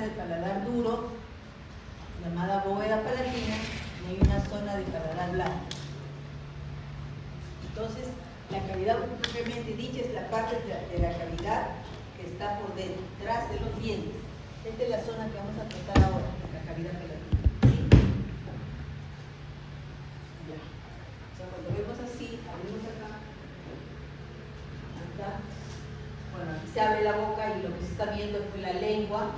de paladar duro, llamada bóveda palatina, y hay una zona de paladar blando. Entonces, la cavidad propiamente dicha es la parte de la cavidad que está por detrás de los dientes. Esta es la zona que vamos a tratar ahora, la cavidad palatina. ¿Sí? Ya. O sea, cuando vemos así, abrimos acá. Bueno, aquí se abre la boca y lo que se está viendo es la lengua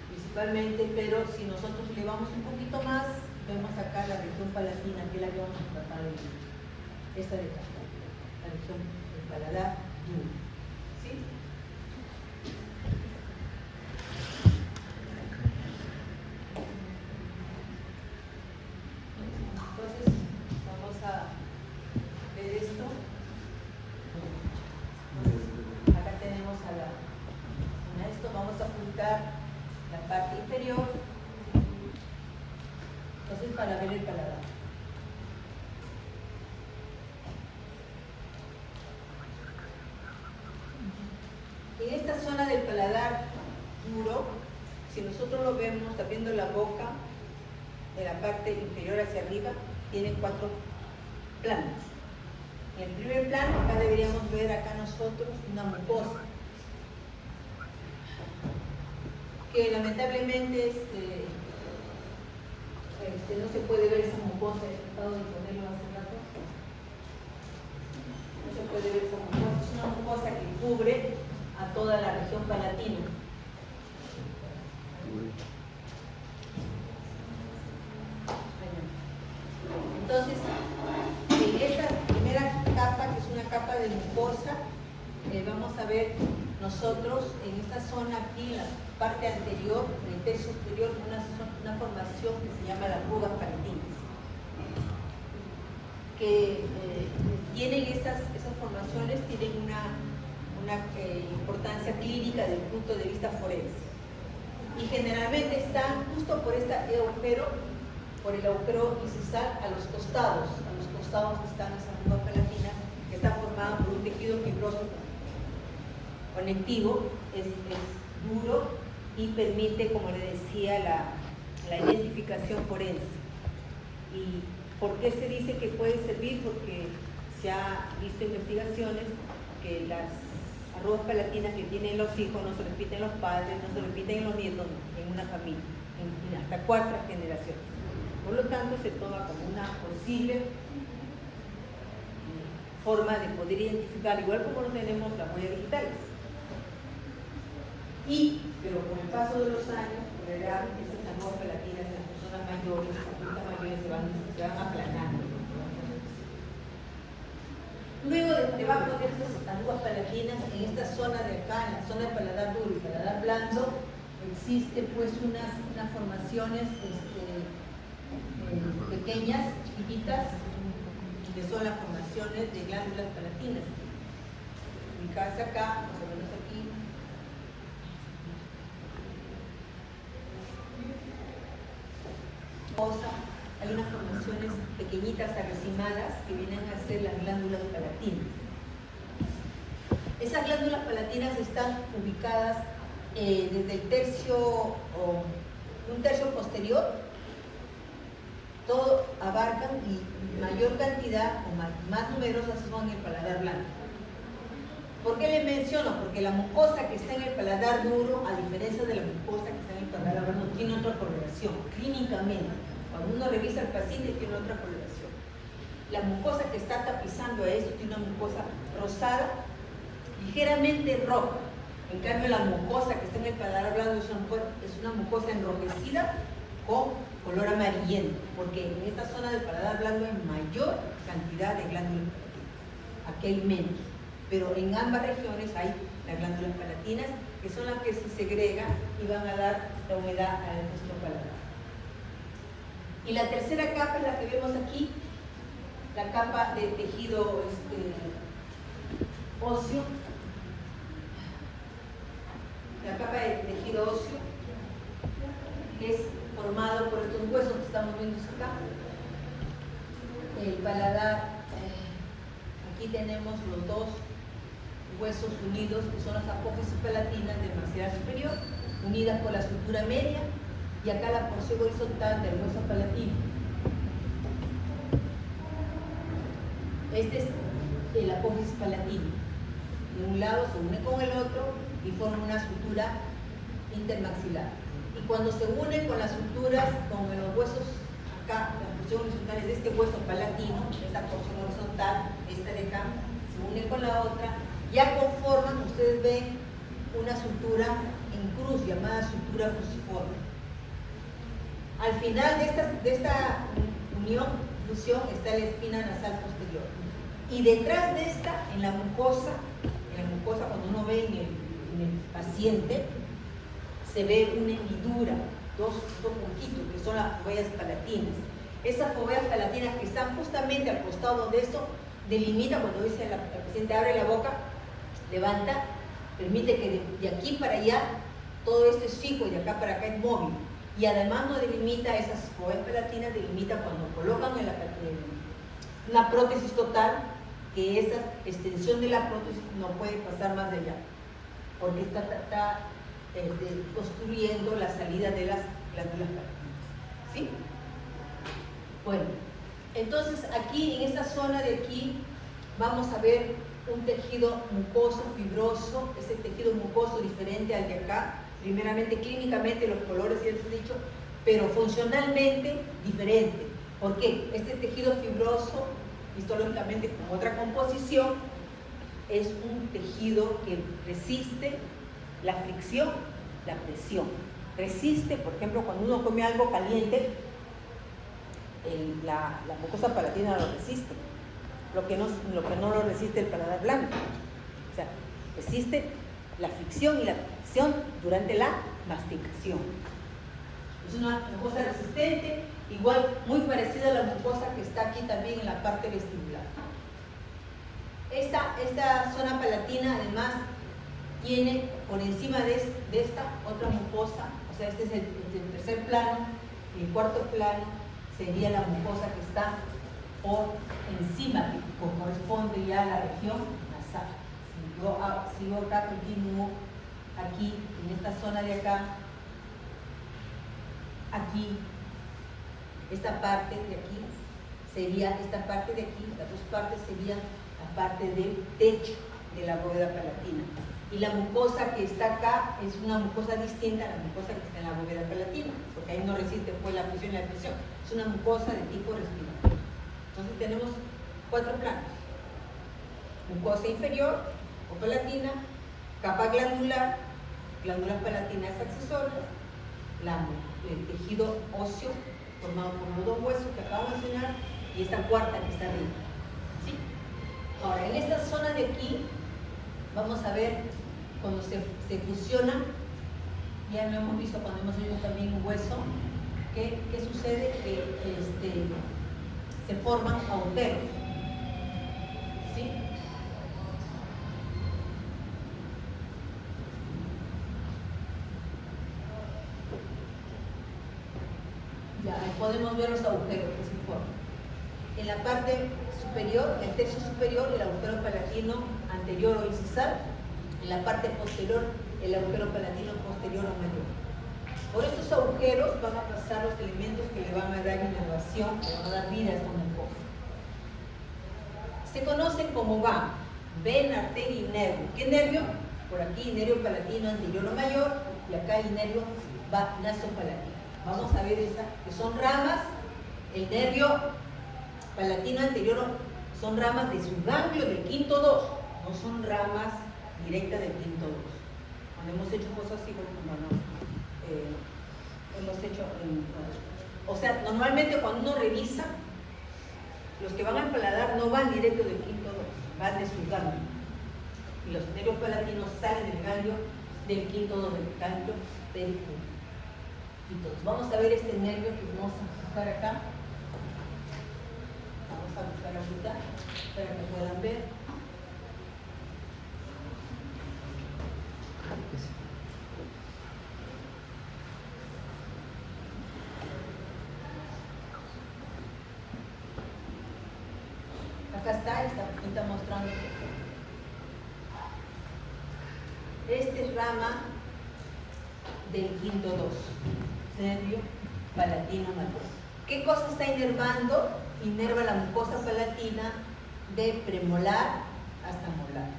principalmente, pero si nosotros elevamos un poquito más, vemos acá la región palatina, que es la que vamos a tratar de esta de acá, la región del paladar duro. ¿Sí? Entonces, vamos a ver esto. Acá tenemos a esto, vamos a apuntar la parte inferior, entonces para ver el paladar. En esta zona del paladar duro, si nosotros lo vemos abriendo la boca, de la parte inferior hacia arriba, tiene 4 planos. En el primer plano, acá deberíamos ver acá nosotros una mucosa, que lamentablemente no se puede ver esa mucosa. He tratado de ponerlo hace rato. No se puede ver esa mucosa. Es una mucosa que cubre a toda la región palatina. Entonces, en esta primera capa, que es una capa de mucosa, vamos a ver nosotros en esta zona aquí, en la parte anterior, en el tercio superior, una formación que se llama las arrugas palatinas, que tienen esas formaciones, tienen una importancia clínica desde el punto de vista forense, y generalmente están justo por este agujero, por el agujero incisal a los costados que están esas arrugas palatinas, que está formado por un tejido fibroso conectivo, es duro y permite, como le decía, la identificación forense. ¿Y por qué se dice que puede servir? Porque se ha visto investigaciones que las arrugas palatinas que tienen los hijos no se repiten en los padres, no se repiten en los nietos en una familia, en hasta 4 generaciones. Por lo tanto, se toma como una posible forma de poder identificar, igual como no tenemos las huellas digitales. Pero con el paso de los años, por la edad, esas arrugas palatinas en las personas mayores, las adultas mayores se van aplanando. Luego, debajo de estas arrugas palatinas, en esta zona de acá, en la zona de paladar duro y paladar blando, existen pues unas formaciones pequeñas, chiquititas, que son las formaciones de glándulas palatinas. Ubicadas acá, más o menos aquí. Hay unas formaciones pequeñitas arrecimadas que vienen a ser las glándulas palatinas. Esas glándulas palatinas están ubicadas desde el tercio o un tercio posterior. Todo abarcan y mayor cantidad o más numerosas son en el paladar blando. ¿Por qué le menciono? Porque la mucosa que está en el paladar duro, a diferencia de la mucosa que está en el paladar blando, tiene otra coloración, clínicamente. Cuando uno revisa al paciente, tiene otra coloración. La mucosa que está tapizando a esto tiene una mucosa rosada, ligeramente roja. En cambio, la mucosa que está en el paladar blando es una mucosa enrojecida con color amarillento, porque en esta zona del paladar blando hay mayor cantidad de glándulas palatinas. Aquí hay menos. Pero en ambas regiones hay las glándulas palatinas, que son las que se segregan y van a dar la humedad a nuestro paladar. Y la tercera capa es la que vemos aquí, la capa de tejido óseo. La capa de tejido óseo es formado por estos huesos que estamos viendo acá. El paladar, aquí tenemos los 2 huesos unidos, que son las apófisis palatinas del maxilar superior, unidas por la sutura media, y acá la porción horizontal del hueso palatino. Este es el apófisis palatino. De un lado se une con el otro y forma una sutura intermaxilar. Y cuando se une con las suturas, con los huesos acá, las porciones horizontales de este hueso palatino, esta porción horizontal, esta de acá, se une con la otra, ya conforman, ustedes ven, una sutura en cruz llamada sutura cruciforme. Al final de esta fusión, está la espina nasal posterior. Y detrás de esta, en la mucosa, cuando uno ve en el paciente, se ve una hendidura, dos puntitos, que son las foveas palatinas. Esas foveas palatinas que están justamente al costado de eso, delimita, cuando dice el paciente abre la boca, levanta, permite que de aquí para allá todo esto es fijo y de acá para acá es móvil. Y además no delimita esas foveas palatinas, delimita cuando colocan una prótesis total, que esa extensión de la prótesis no puede pasar más de allá, porque está construyendo la salida de las glándulas palatinas. ¿Sí? Bueno, entonces aquí, en esta zona de aquí, vamos a ver un tejido mucoso, fibroso, ese tejido mucoso diferente al de acá. Primeramente, clínicamente, los colores ya les he dicho, pero funcionalmente diferente. ¿Por qué? Este tejido fibroso, histológicamente con otra composición, es un tejido que resiste la fricción, la presión. Resiste, por ejemplo, cuando uno come algo caliente, la mucosa palatina lo resiste. Lo que no lo resiste el paladar blando. O sea, resiste la fricción y la presión durante la masticación. Es una mucosa resistente, igual muy parecida a la mucosa que está aquí también en la parte vestibular. Esta zona palatina además tiene por encima de esta otra mucosa, o sea, este es el tercer plano, y el cuarto plano sería la mucosa que está por encima, que corresponde ya a la región nasal. Si yo sigo acá, continúo aquí, en esta zona de acá, aquí, esta parte de aquí sería esta parte de aquí, las dos partes serían la parte del techo de la bóveda palatina. Y la mucosa que está acá es una mucosa distinta a la mucosa que está en la bóveda palatina, porque ahí no resiste pues la presión y la presión. Es una mucosa de tipo respiratorio. Entonces tenemos 4 planos: mucosa inferior o palatina, capa glandular, glándulas palatinas accesorias, el tejido óseo formado por los dos huesos que acabo de mencionar y esta cuarta que está arriba. ¿Sí? Ahora, en esta zona de aquí vamos a ver cuando se fusiona, ya lo hemos visto cuando hemos hecho también un hueso, ¿qué sucede? Que se forman agujeros. ¿Sí? Ya, ahí podemos ver los agujeros que se forman. En la parte superior, el tercio superior, el agujero palatino anterior o incisal. En la parte posterior, el agujero palatino posterior o mayor. Por estos agujeros van a pasar los elementos que le van a dar inervación, que van a dar vida a esta mucosa. Se conocen como VAM, vena, arteria y nervio. ¿Qué nervio? Por aquí, nervio palatino anterior o mayor, y acá el nervio nasopalatino. Vamos a ver esa, que son ramas. El nervio palatino anterior son ramas de su ganglio del quinto 2, no son ramas directas del quinto 2. Cuando hemos hecho cosas así, hemos hecho, o sea, normalmente cuando uno revisa, los que van al paladar no van directo del quinto 2, van de su ganglio. Y los nervios palatinos salen del ganglio del quinto 2, del ganglio periférico. Vamos a ver este nervio que vamos a buscar acá. Vamos a buscar ahorita para que puedan ver. Acá está mostrando. Esta es rama del quinto 2, nervio palatino mayor. ¿Qué cosa está inervando? Inerva la mucosa palatina de premolar hasta molar.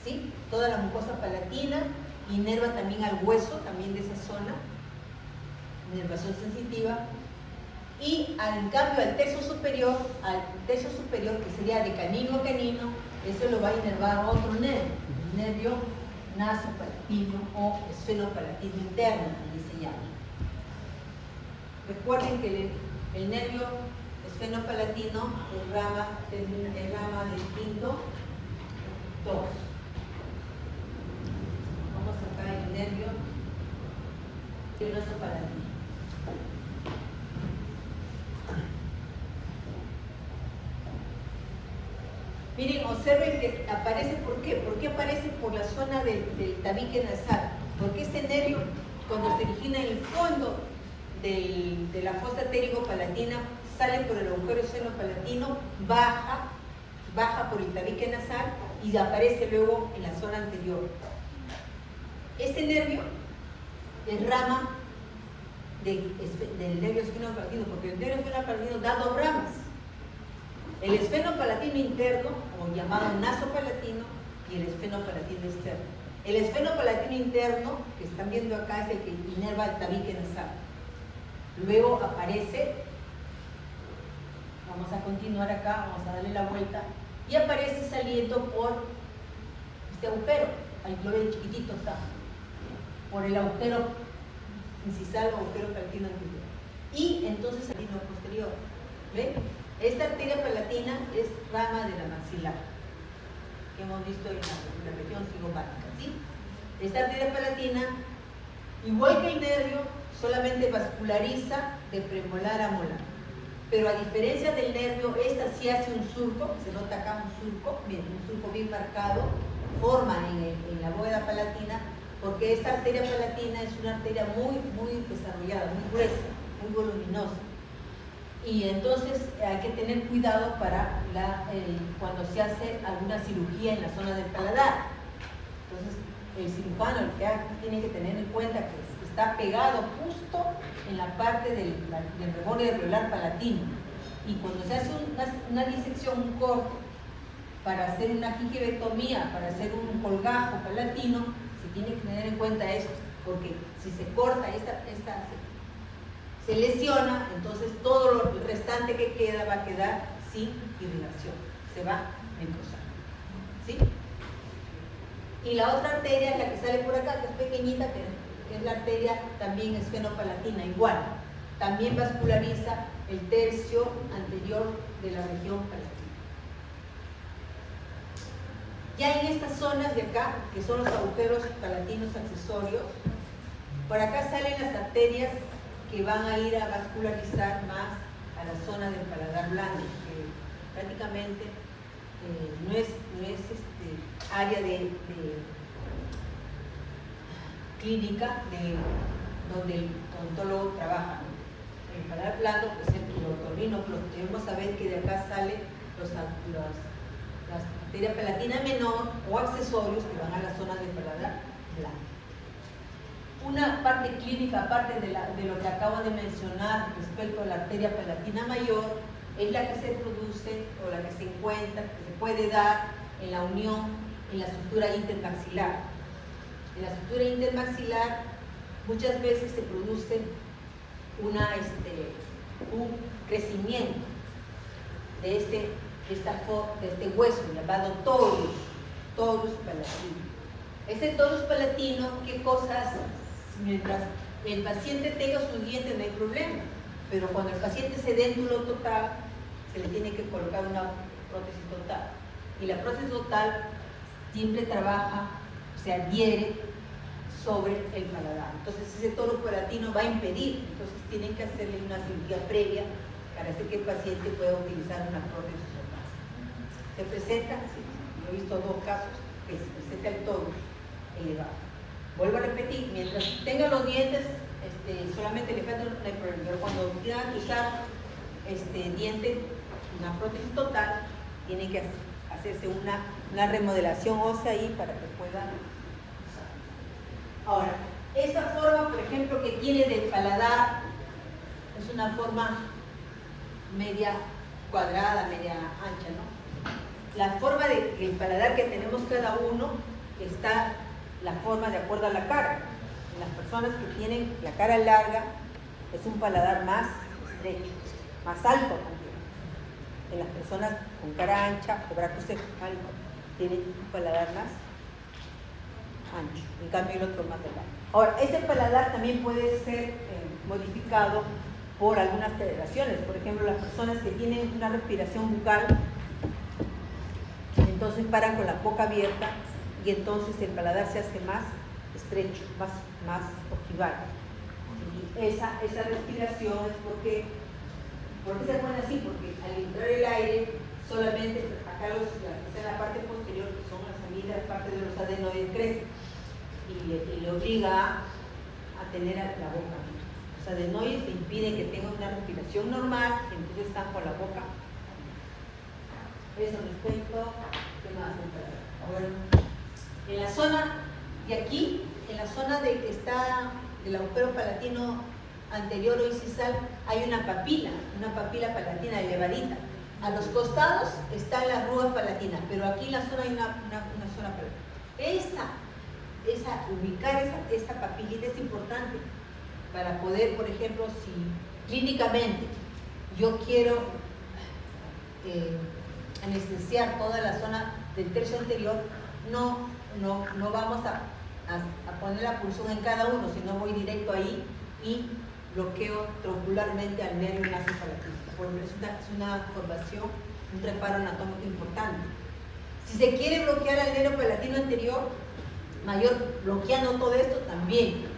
¿Sí? Toda la mucosa palatina, inerva también al hueso, también de esa zona, inervación sensitiva. Y en cambio al tercio superior, que sería de canino a canino, eso lo va a inervar otro nervio, el nervio nasopalatino o esfenopalatino interno, como se llama. Recuerden que el nervio esfenopalatino es rama del quinto 2. Vamos acá el nervio nasopalatino. Miren, observen que aparece, ¿por qué? ¿Por qué aparece por la zona del tabique nasal? Porque este nervio, cuando se origina en el fondo de la fosa pterigo-palatina, sale por el agujero seno-palatino, baja por el tabique nasal y aparece luego en la zona anterior. Este nervio es rama del nervio esfenopalatino, porque el nervio esfenopalatino da dos ramas. El esfenopalatino interno, o llamado nasopalatino, y el esfenopalatino externo. El esfenopalatino interno, que están viendo acá, es el que inerva el tabique nasal. Luego aparece, vamos a continuar acá, vamos a darle la vuelta, y aparece saliendo por este agujero, ahí lo ven chiquitito está, por el agujero incisal o agujero palatino anterior. Y entonces el palatino posterior, ¿ven? Esta arteria palatina es rama de la maxilar, que hemos visto en la región cigobática, ¿sí? Esta arteria palatina, igual que el nervio, solamente vasculariza de premolar a molar. Pero a diferencia del nervio, esta sí hace un surco, se nota acá un surco bien marcado, forma en la bóveda palatina, porque esta arteria palatina es una arteria muy desarrollada, muy gruesa, muy voluminosa. Y entonces hay que tener cuidado para cuando se hace alguna cirugía en la zona del paladar. Entonces el cirujano tiene que tener en cuenta que está pegado justo en la parte del reborde alveolar palatino. Y cuando se hace una disección, un corte, para hacer una gingivectomía, para hacer un colgajo palatino, se tiene que tener en cuenta esto, porque si se corta se lesiona, entonces todo lo restante que queda va a quedar sin irrigación, se va necrosando, ¿sí? Y la otra arteria es la que sale por acá, que es pequeñita, que es la arteria también esfenopalatina, igual, también vasculariza el tercio anterior de la región palatina. Ya en estas zonas de acá, que son los agujeros palatinos accesorios, por acá salen las arterias que van a ir a vascularizar más a la zona del paladar blando, que prácticamente no es área de clínica donde el odontólogo trabaja. El paladar blando, pues el otorrino, pero debemos saber que de acá salen las arterias palatina menor o accesorios que van a la zona del paladar blando. Una parte clínica, aparte de lo que acabo de mencionar respecto a la arteria palatina mayor, es la que se produce o la que se encuentra, que se puede dar en la unión en la sutura intermaxilar. En la sutura intermaxilar muchas veces se produce un crecimiento de este hueso llamado torus palatino. Este torus palatino, ¿qué cosa hace? Mientras el paciente tenga sus dientes no hay problema, pero cuando el paciente se déndulo total, se le tiene que colocar una prótesis total. Y la prótesis total siempre trabaja, se adhiere sobre el paladar. Entonces ese torus palatino va a impedir, entonces tienen que hacerle una cirugía previa para hacer que el paciente pueda utilizar una prótesis total. Se presenta, sí, yo he visto dos casos, que se presenta el torus elevado. Vuelvo a repetir, mientras tenga los dientes, solamente le falta, no hay problema, pero cuando tenga que usar diente, una prótesis total, tiene que hacerse una remodelación ósea ahí para que pueda usar. Ahora, Esta forma, por ejemplo, que tiene del paladar es una forma media cuadrada, media ancha, ¿no? La forma del paladar que tenemos cada uno está la forma de acuerdo a la cara. En las personas que tienen la cara larga es un paladar más estrecho, más alto también. En las personas con cara ancha o bracocefálico tienen un paladar más ancho, en cambio el otro más delgado. Ahora, este paladar también puede ser modificado por algunas alteraciones. Por ejemplo, las personas que tienen una respiración bucal, entonces paran con la boca abierta y entonces el paladar se hace más estrecho, más ojival. Y esa respiración es porque se pone así, porque al entrar el aire, solamente acá la que está en la parte posterior, que son las amígdalas, parte de los adenoides, crece y le obliga a tener la boca. Los adenoides le impiden que tenga una respiración normal, entonces están con la boca. Eso respecto, ¿qué más? Bueno, en la zona de aquí, en la zona del agujero palatino anterior o incisal, hay una papila palatina elevadita. A los costados están las arrugas palatinas, pero aquí en la zona hay una zona palatina. Ubicar esa papilita es importante para poder, por ejemplo, si clínicamente yo quiero anestesiar toda la zona del tercio anterior, no vamos a poner la punción en cada uno, sino voy directo ahí y bloqueo troncularmente al nervio nasopalatino. Es una formación, un reparo anatómico importante. Si se quiere bloquear al nervio palatino anterior, mayor bloqueando todo esto también.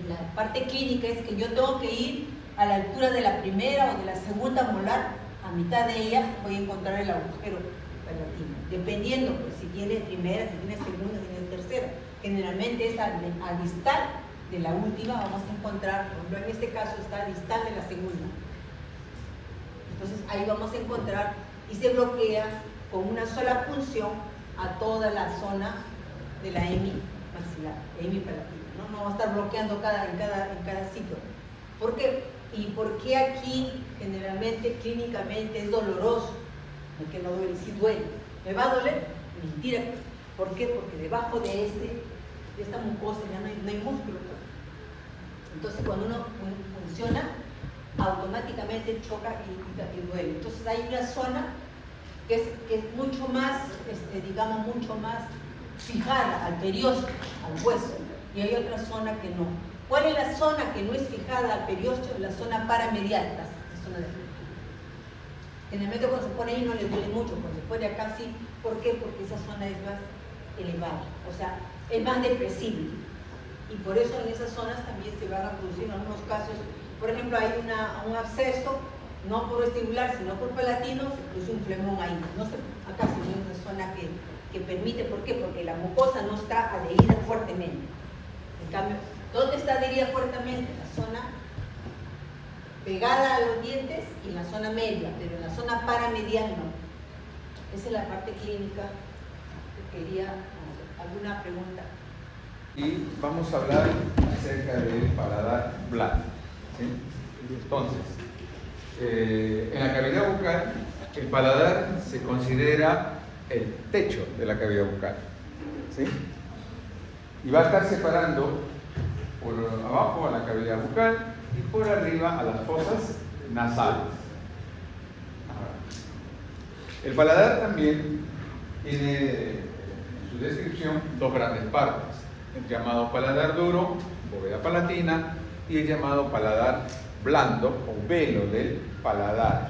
La parte clínica es que yo tengo que ir a la altura de la primera o de la segunda molar, a mitad de ella voy a encontrar el agujero palatino, dependiendo pues, si tiene primera, si tiene segunda, si tiene tercera. Generalmente es a distal de la última, vamos a encontrar, por ejemplo en este caso está a distal de la segunda. Entonces ahí vamos a encontrar y se bloquea con una sola punción a toda la zona de la hemimaxilar, hemipalatina. No va a estar bloqueando en cada sitio. ¿Por qué? ¿Y por qué aquí generalmente, clínicamente es doloroso? Porque no duele, sí duele. ¿Me va a doler? Mentira. ¿Por qué? Porque debajo de esta mucosa ya no hay músculo. Entonces cuando uno funciona, automáticamente choca y duele. Entonces hay una zona que es mucho más, digamos, mucho más fijada al periósteo, al hueso, y hay otra zona que no. ¿Cuál es la zona que no es fijada al periósteo? La zona paramedial, la zona de generalmente cuando se pone ahí no le duele mucho, cuando se pone acá sí. ¿Por qué? Porque esa zona es más elevada, o sea, es más depresible. Y por eso en esas zonas también se van a producir en algunos casos, por ejemplo, hay un absceso, no por vestibular, sino por palatino, se produce un flemón ahí. No sé, acá se ve una zona que permite, ¿por qué? Porque la mucosa no está adherida fuertemente. En cambio, ¿dónde está adherida fuertemente? En la zona pegada a los dientes y en la zona media, pero en la zona paramedial no. Esa es la parte clínica que quería hacer. ¿Alguna pregunta? Y vamos a hablar acerca del paladar blando, ¿sí? Entonces, en la cavidad bucal, el paladar se considera el techo de la cavidad bucal, ¿sí? Y va a estar separando por abajo a la cavidad bucal y por arriba a las fosas nasales. El paladar también tiene en su descripción dos grandes partes: el llamado paladar duro, bóveda palatina, y el llamado paladar blando o velo del paladar.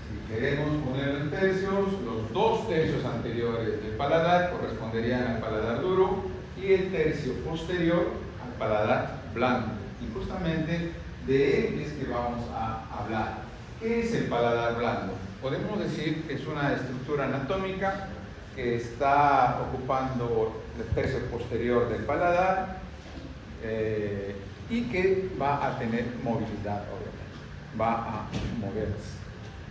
Si queremos ponerlo en tercios, los 2 tercios anteriores del paladar corresponderían al paladar duro y el tercio posterior al paladar blando. Y justamente de él es que vamos a hablar. ¿Qué es el paladar blando? Podemos decir que es una estructura anatómica que está ocupando el tercio posterior del paladar y que va a tener movilidad, obviamente, va a moverse,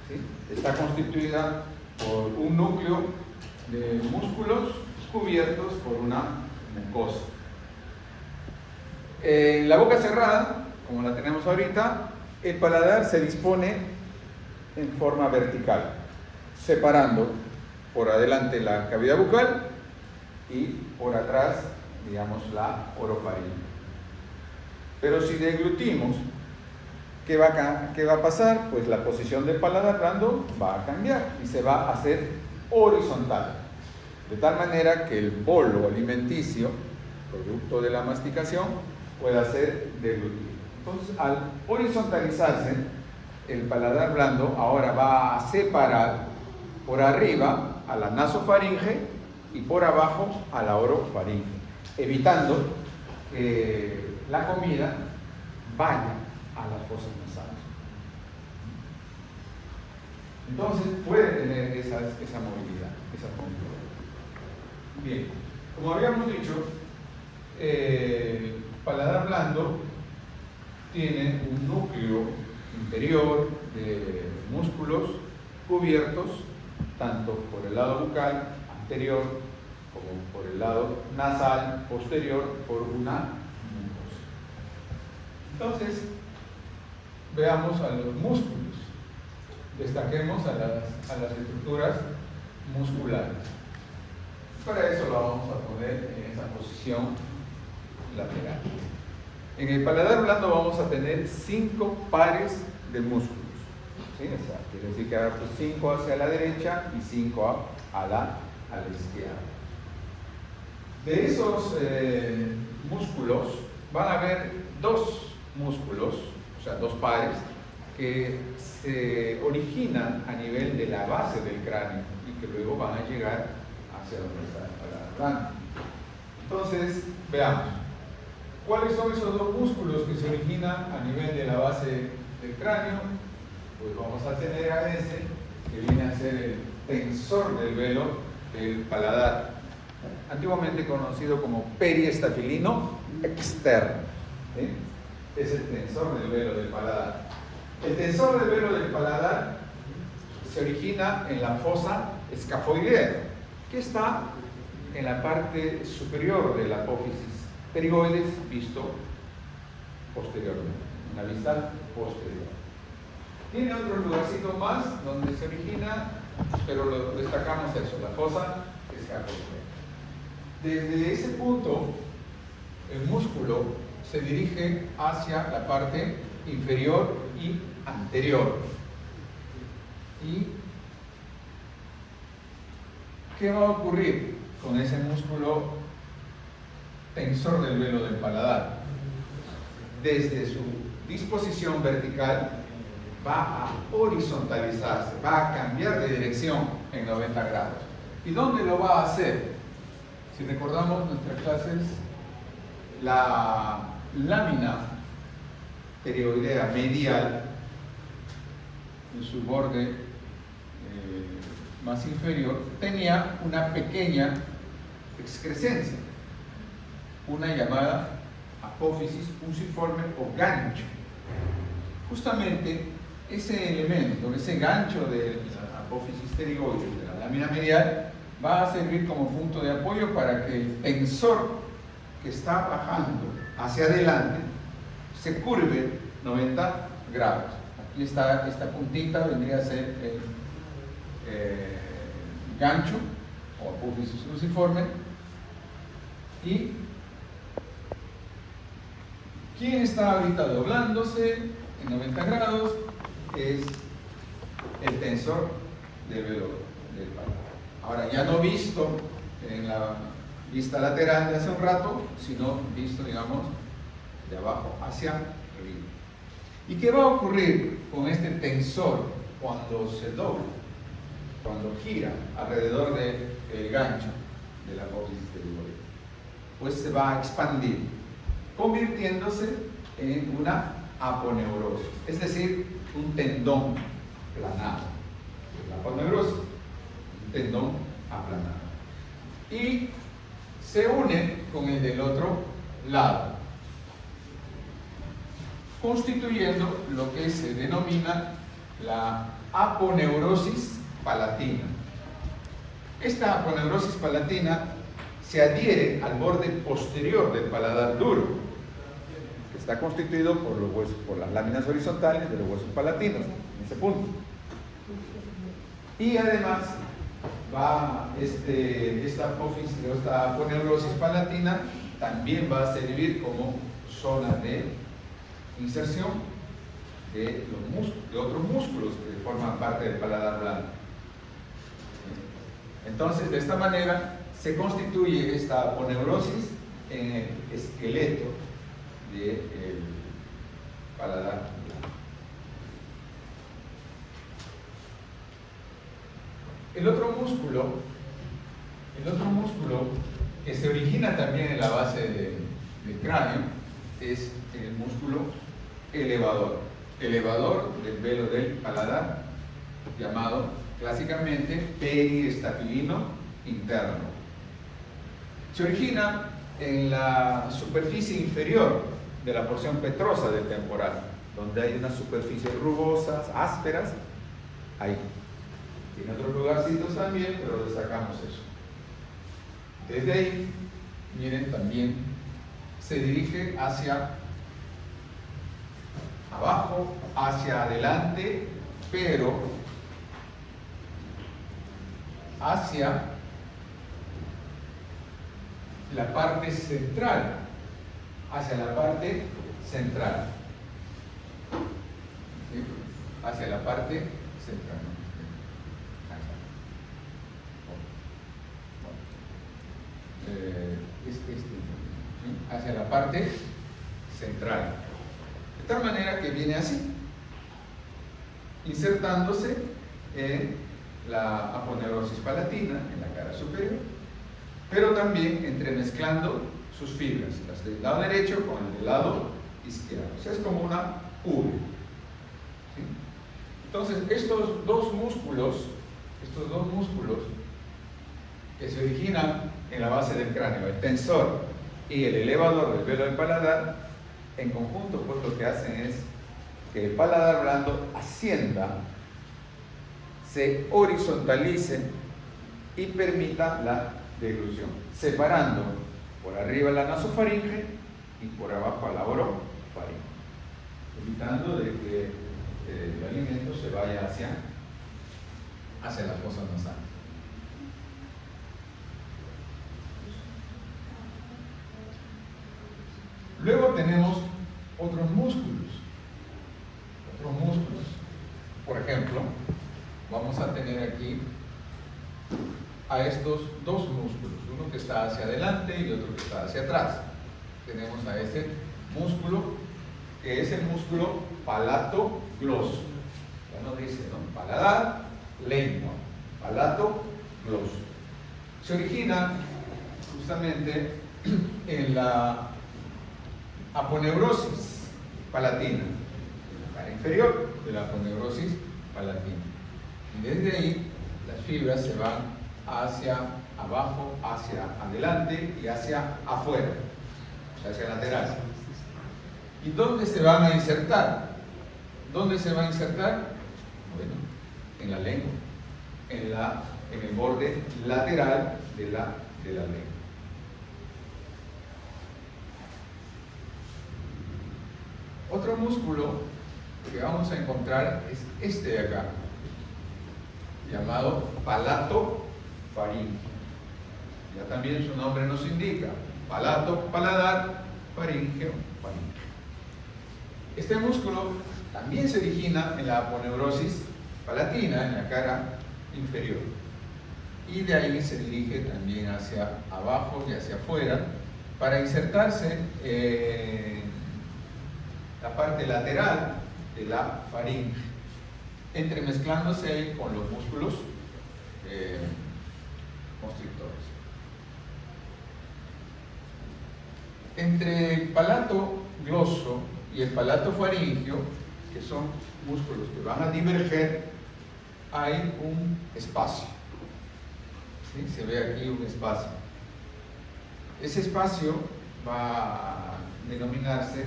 ¿sí? Está constituida por un núcleo de músculos cubiertos por una mucosa. En la boca cerrada, como la tenemos ahorita, el paladar se dispone en forma vertical, separando por adelante la cavidad bucal y por atrás, digamos, la orofaringe. Pero si deglutimos, ¿qué va a pasar? Pues la posición del paladar blando va a cambiar y se va a hacer horizontal, de tal manera que el bolo alimenticio, producto de la masticación, pueda ser deglutido. Entonces, al horizontalizarse, el paladar blando ahora va a separar por arriba a la nasofaringe y por abajo a la orofaringe, evitando que la comida vaya a las fosas nasales. Entonces puede tener esa movilidad. Bien, como habíamos dicho, el paladar blando tiene un núcleo interior de músculos cubiertos tanto por el lado bucal anterior como por el lado nasal posterior por una mucosa. Entonces, veamos a los músculos. Destaquemos a las estructuras musculares. Para eso lo vamos a poner en esa posición lateral. En el paladar blando vamos a tener 5 pares de músculos. ¿Sí? O sea, quiere decir que habrá 5 hacia la derecha y 5 a la izquierda. De esos músculos van a haber 2 músculos, o sea, 2 pares, que se originan a nivel de la base del cráneo y que luego van a llegar hacia donde está el paladar blando. Entonces, veamos. ¿Cuáles son esos 2 músculos que se originan a nivel de la base del cráneo? Pues vamos a tener a ese que viene a ser el tensor del velo del paladar, antiguamente conocido como periestafilino externo. ¿Sí? Es el tensor del velo del paladar. El tensor del velo del paladar se origina en la fosa escafoidea, que está en la parte superior de la apófisis pterigoides, visto posteriormente, una vista posterior. Tiene otro lugarcito más donde se origina, pero lo destacamos eso, la fosa escafoidea. Desde ese punto, el músculo se dirige hacia la parte inferior y anterior. ¿Y qué va a ocurrir con ese músculo tensor del velo del paladar? Desde su disposición vertical va a horizontalizarse, va a cambiar de dirección en 90 grados. ¿Y dónde lo va a hacer? Si recordamos nuestras clases, la lámina pterigoidea medial, en su borde más inferior, tenía una pequeña excrescencia, una llamada apófisis fusiforme o gancho. Justamente ese elemento, ese gancho de la apófisis pterigoide, de la lámina medial, va a servir como punto de apoyo para que el tensor que está bajando hacia adelante se curve 90 grados. Aquí está esta puntita, vendría a ser el gancho o apófisis fusiforme. Y ¿quién está ahorita doblándose en 90 grados? Es el tensor del velo del paladar. Ahora, ya no visto en la vista lateral de hace un rato, sino visto, digamos, de abajo hacia arriba. ¿Y qué va a ocurrir con este tensor cuando se dobla, cuando gira alrededor del gancho de la apófisis pterigoide? Pues se va a expandir, convirtiéndose en una aponeurosis, es decir, un tendón planado. La aponeurosis, un tendón aplanado. Y se une con el del otro lado, constituyendo lo que se denomina la aponeurosis palatina. Esta aponeurosis palatina se adhiere al borde posterior del paladar duro está constituido por los huesos, por las láminas horizontales de los huesos palatinos, en ese punto. Y además esta apófisis, esta aponeurosis palatina también va a servir como zona de inserción de otros músculos que forman parte del paladar blando. Entonces, de esta manera se constituye esta aponeurosis en el esqueleto del paladar blando. El otro músculo que se origina también en la base del cráneo es el músculo elevador del velo del paladar, llamado clásicamente periestafilino interno. Se origina en la superficie inferior de la porción petrosa del temporal, donde hay unas superficies rugosas, ásperas, ahí. Tiene otros lugarcitos también, pero destacamos eso. Desde ahí, miren, también se dirige hacia abajo, hacia adelante, pero hacia la parte central, hacia la parte central, ¿sí? Hacia la parte central. Hacia la parte central, de tal manera que viene así, insertándose en la aponeurosis palatina, en la cara superior, pero también entremezclando sus fibras, las del lado derecho con el del lado izquierdo. O sea, es como una V, ¿sí? Entonces, estos dos músculos que se originan en la base del cráneo, el tensor y el elevador del velo del paladar, en conjunto, pues lo que hacen es que el paladar blando ascienda, se horizontalice y permita la deglución, separando por arriba la nasofaringe y por abajo la orofaringe, evitando de que el alimento se vaya hacia las fosas nasales. Luego tenemos otros músculos. Por ejemplo, vamos a tener aquí a estos dos músculos, uno que está hacia adelante y otro que está hacia atrás. Tenemos a ese músculo, que es el músculo palato-gloso. Ya nos dice, ¿no? Paladar, lengua, palato-gloso. Se origina justamente en la aponeurosis palatina, la cara inferior de la aponeurosis palatina. Y desde ahí las fibras se van hacia abajo, hacia adelante y hacia afuera, o sea, hacia lateral. ¿Y dónde se van a insertar? ¿Dónde se va a insertar? Bueno, en la lengua, en el borde lateral de la lengua. Otro músculo que vamos a encontrar es este de acá, llamado palato-faringe. Ya también su nombre nos indica, palato, paladar, faringeo, faringe. Este músculo también se origina en la aponeurosis palatina, en la cara inferior, y de ahí se dirige también hacia abajo y hacia afuera para insertarse en la parte lateral de la faringe, entremezclándose con los músculos constrictores. Entre el palato gloso y el palato faringeo, que son músculos que van a diverger, hay un espacio. ¿Sí? Se ve aquí un espacio. Ese espacio va a denominarse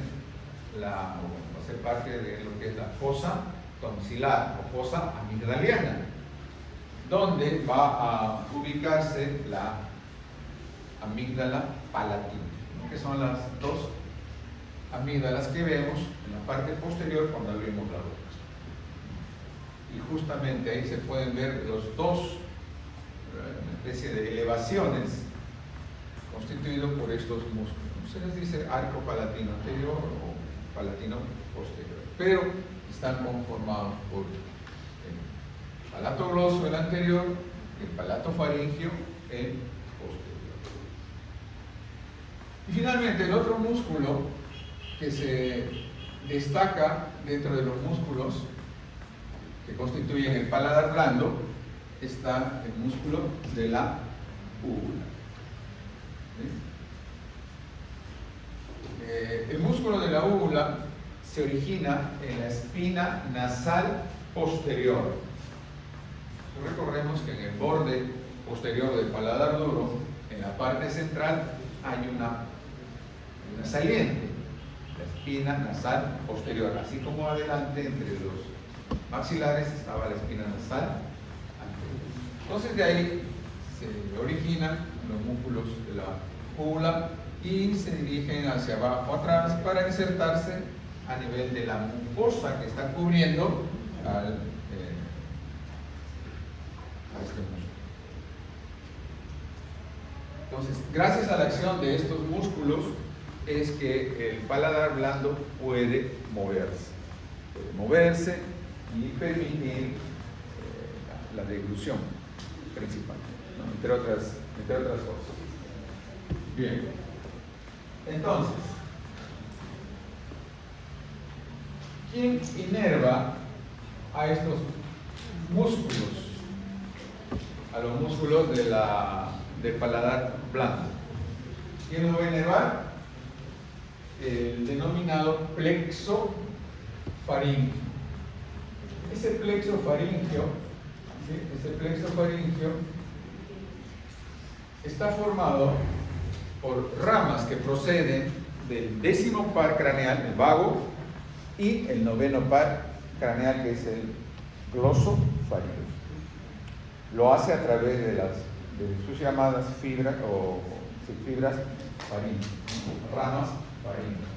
va a ser parte de lo que es la fosa tonsilar o fosa amigdaliana, donde va a ubicarse la amígdala palatina, que son las dos amígdalas que vemos en la parte posterior cuando abrimos la boca. Y justamente ahí se pueden ver los dos, una especie de elevaciones constituidos por estos músculos. Se les dice arco palatino anterior o palatino posterior, pero están conformados por el palato gloso, el anterior, el palato faríngeo, el posterior. Y finalmente el otro músculo que se destaca dentro de los músculos que constituyen el paladar blando está el músculo de la úvula. El músculo de la úvula se origina en la espina nasal posterior. Recordemos que en el borde posterior del paladar duro, en la parte central, hay una saliente, la espina nasal posterior, así como adelante entre los maxilares estaba la espina nasal anterior. Entonces de ahí se originan los músculos de la úvula y se dirigen hacia abajo atrás para insertarse a nivel de la mucosa que está cubriendo a este músculo. Entonces, gracias a la acción de estos músculos es que el paladar blando puede moverse y permitir la deglución principal, ¿no? entre otras cosas. Bien, entonces, ¿quién inerva a estos músculos? A los músculos del paladar blando. ¿Quién lo va a inervar? El denominado plexo faríngeo. Ese plexo faríngeo está formado por ramas que proceden del 10º par craneal, el vago, y el 9º par craneal, que es el gloso faríngeo. Lo hace a través de sus llamadas fibras faríngeas, ramas faríngeas.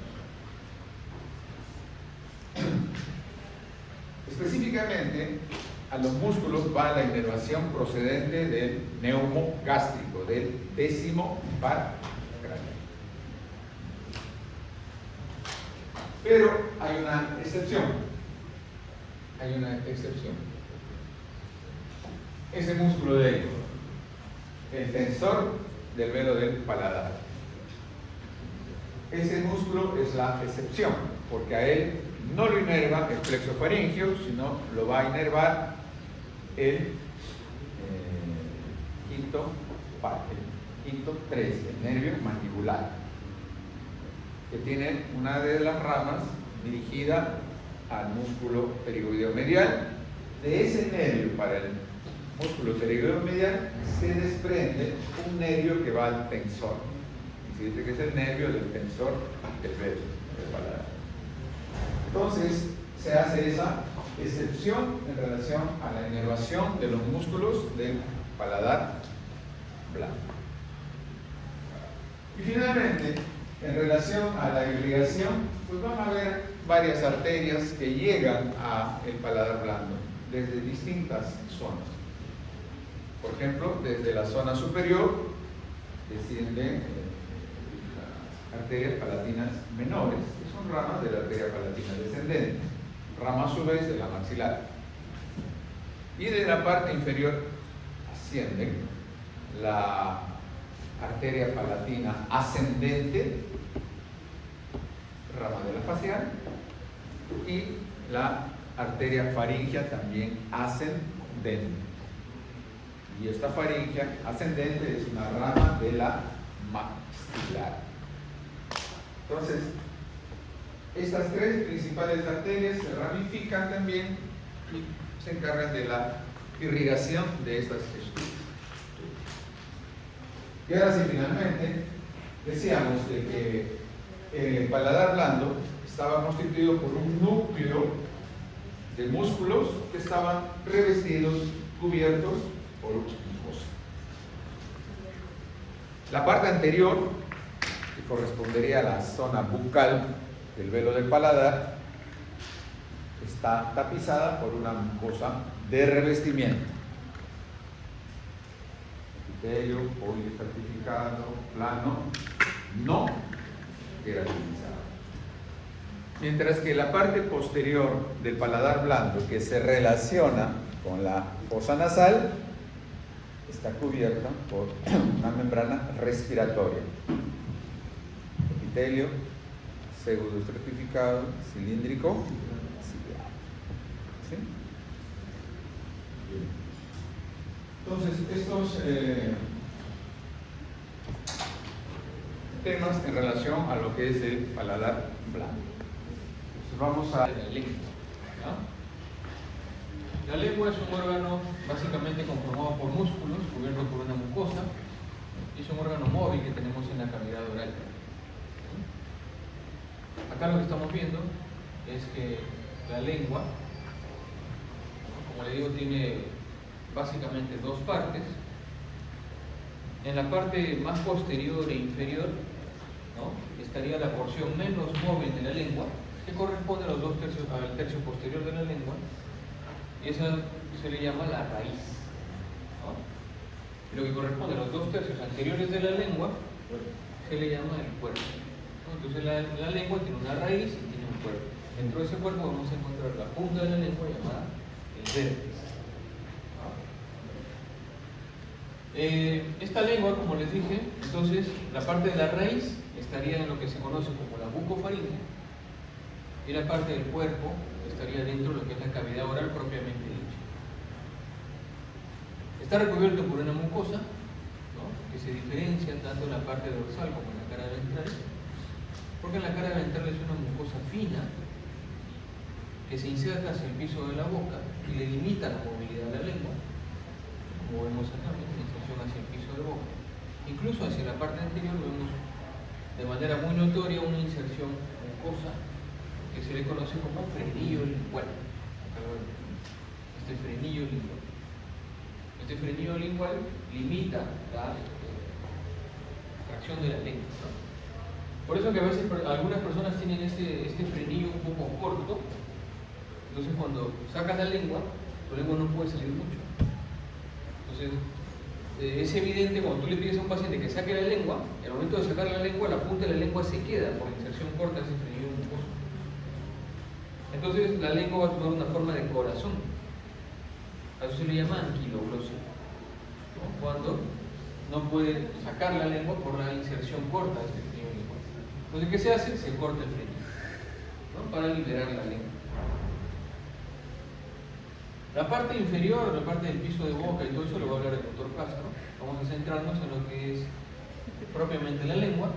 Específicamente, a los músculos va la inervación procedente del neumo gástrico, del 10º par craneal. Pero hay una excepción. Ese músculo de ahí, el tensor del velo del paladar. Ese músculo es la excepción, porque a él no lo inerva el plexo faríngeo, sino lo va a inervar el quinto 3, el nervio mandibular, que tiene una de las ramas dirigida al músculo pterigoideo medial. De ese nervio, para el músculo pterigoideo medial, se desprende un nervio que va al tensor. Y se dice que es el nervio del tensor del velo del paladar. Entonces, se hace esa excepción en relación a la inervación de los músculos del paladar blando. Y finalmente, en relación a la irrigación, pues van a ver varias arterias que llegan al paladar blando desde distintas zonas. Por ejemplo, desde la zona superior descienden las arterias palatinas menores, que son ramas de la arteria palatina descendente, rama a su vez de la maxilar. Y de la parte inferior ascienden la arteria palatina ascendente, rama de la facial, y la arteria faríngea también ascendente. Y esta faríngea ascendente es una rama de la maxilar. Entonces, estas tres principales arterias se ramifican también y se encargan de la irrigación de estas estructuras. Y ahora sí, finalmente, decíamos de que el paladar blando estaba constituido por un núcleo de músculos que estaban revestidos, cubiertos por mucosa. La parte anterior, que correspondería a la zona bucal, el velo del paladar está tapizada por una mucosa de revestimiento. Epitelio, poliestratificado, plano, no queratinizado. Mientras que la parte posterior del paladar blando, que se relaciona con la fosa nasal, está cubierta por una membrana respiratoria. Epitelio pseudoestratificado, cilíndrico, ciliado. ¿Sí? Bien. Entonces, estos temas en relación a lo que es el paladar blando. Entonces, vamos a la lengua. La lengua es un órgano básicamente conformado por músculos, cubierto por una mucosa, y es un órgano móvil que tenemos en la cavidad oral. Acá lo que estamos viendo es que la lengua, como le digo, tiene básicamente dos partes. En la parte más posterior e inferior, ¿no?, estaría la porción menos móvil de la lengua, que corresponde a los al tercio posterior de la lengua, y esa se le llama la raíz, ¿no? Y lo que corresponde a los 2 tercios anteriores de la lengua se le llama el cuerpo, ¿no? Entonces la lengua tiene una raíz y tiene un cuerpo. Dentro de ese cuerpo vamos a encontrar la punta de la lengua llamada el vértice. Esta lengua, como les dije, entonces la parte de la raíz estaría en lo que se conoce como la bucofaringe, y la parte del cuerpo estaría dentro de lo que es la cavidad oral propiamente dicha. Está recubierto por una mucosa, ¿no?, que se diferencia tanto en la parte dorsal como en la cara ventral, porque en la cara ventral es una mucosa fina que se inserta hacia el piso de la boca y le limita la movilidad de la lengua, como vemos acá, una inserción hacia el piso de boca. Incluso hacia la parte anterior vemos de manera muy notoria una inserción mucosa que se le conoce como frenillo lingual. Este frenillo lingual. Este frenillo lingual limita la tracción de la lengua, ¿no? Por eso que a veces algunas personas tienen este frenillo un poco corto, entonces cuando sacas la lengua, tu lengua no puede salir mucho. Entonces, es evidente cuando tú le pides a un paciente que saque la lengua, al momento de sacar la lengua, la punta de la lengua se queda por inserción corta de ese frenillo mucoso. Entonces la lengua va a tomar una forma de corazón. A eso se le llama anquiloglosia, ¿no?, cuando no puede sacar la lengua por la inserción corta de este frenillo lingual. Entonces, ¿qué se hace? Se corta el frenillo, ¿no?, para liberar la lengua. La parte inferior, la parte del piso de boca y todo eso lo va a hablar el doctor Castro. Vamos a centrarnos en lo que es propiamente la lengua.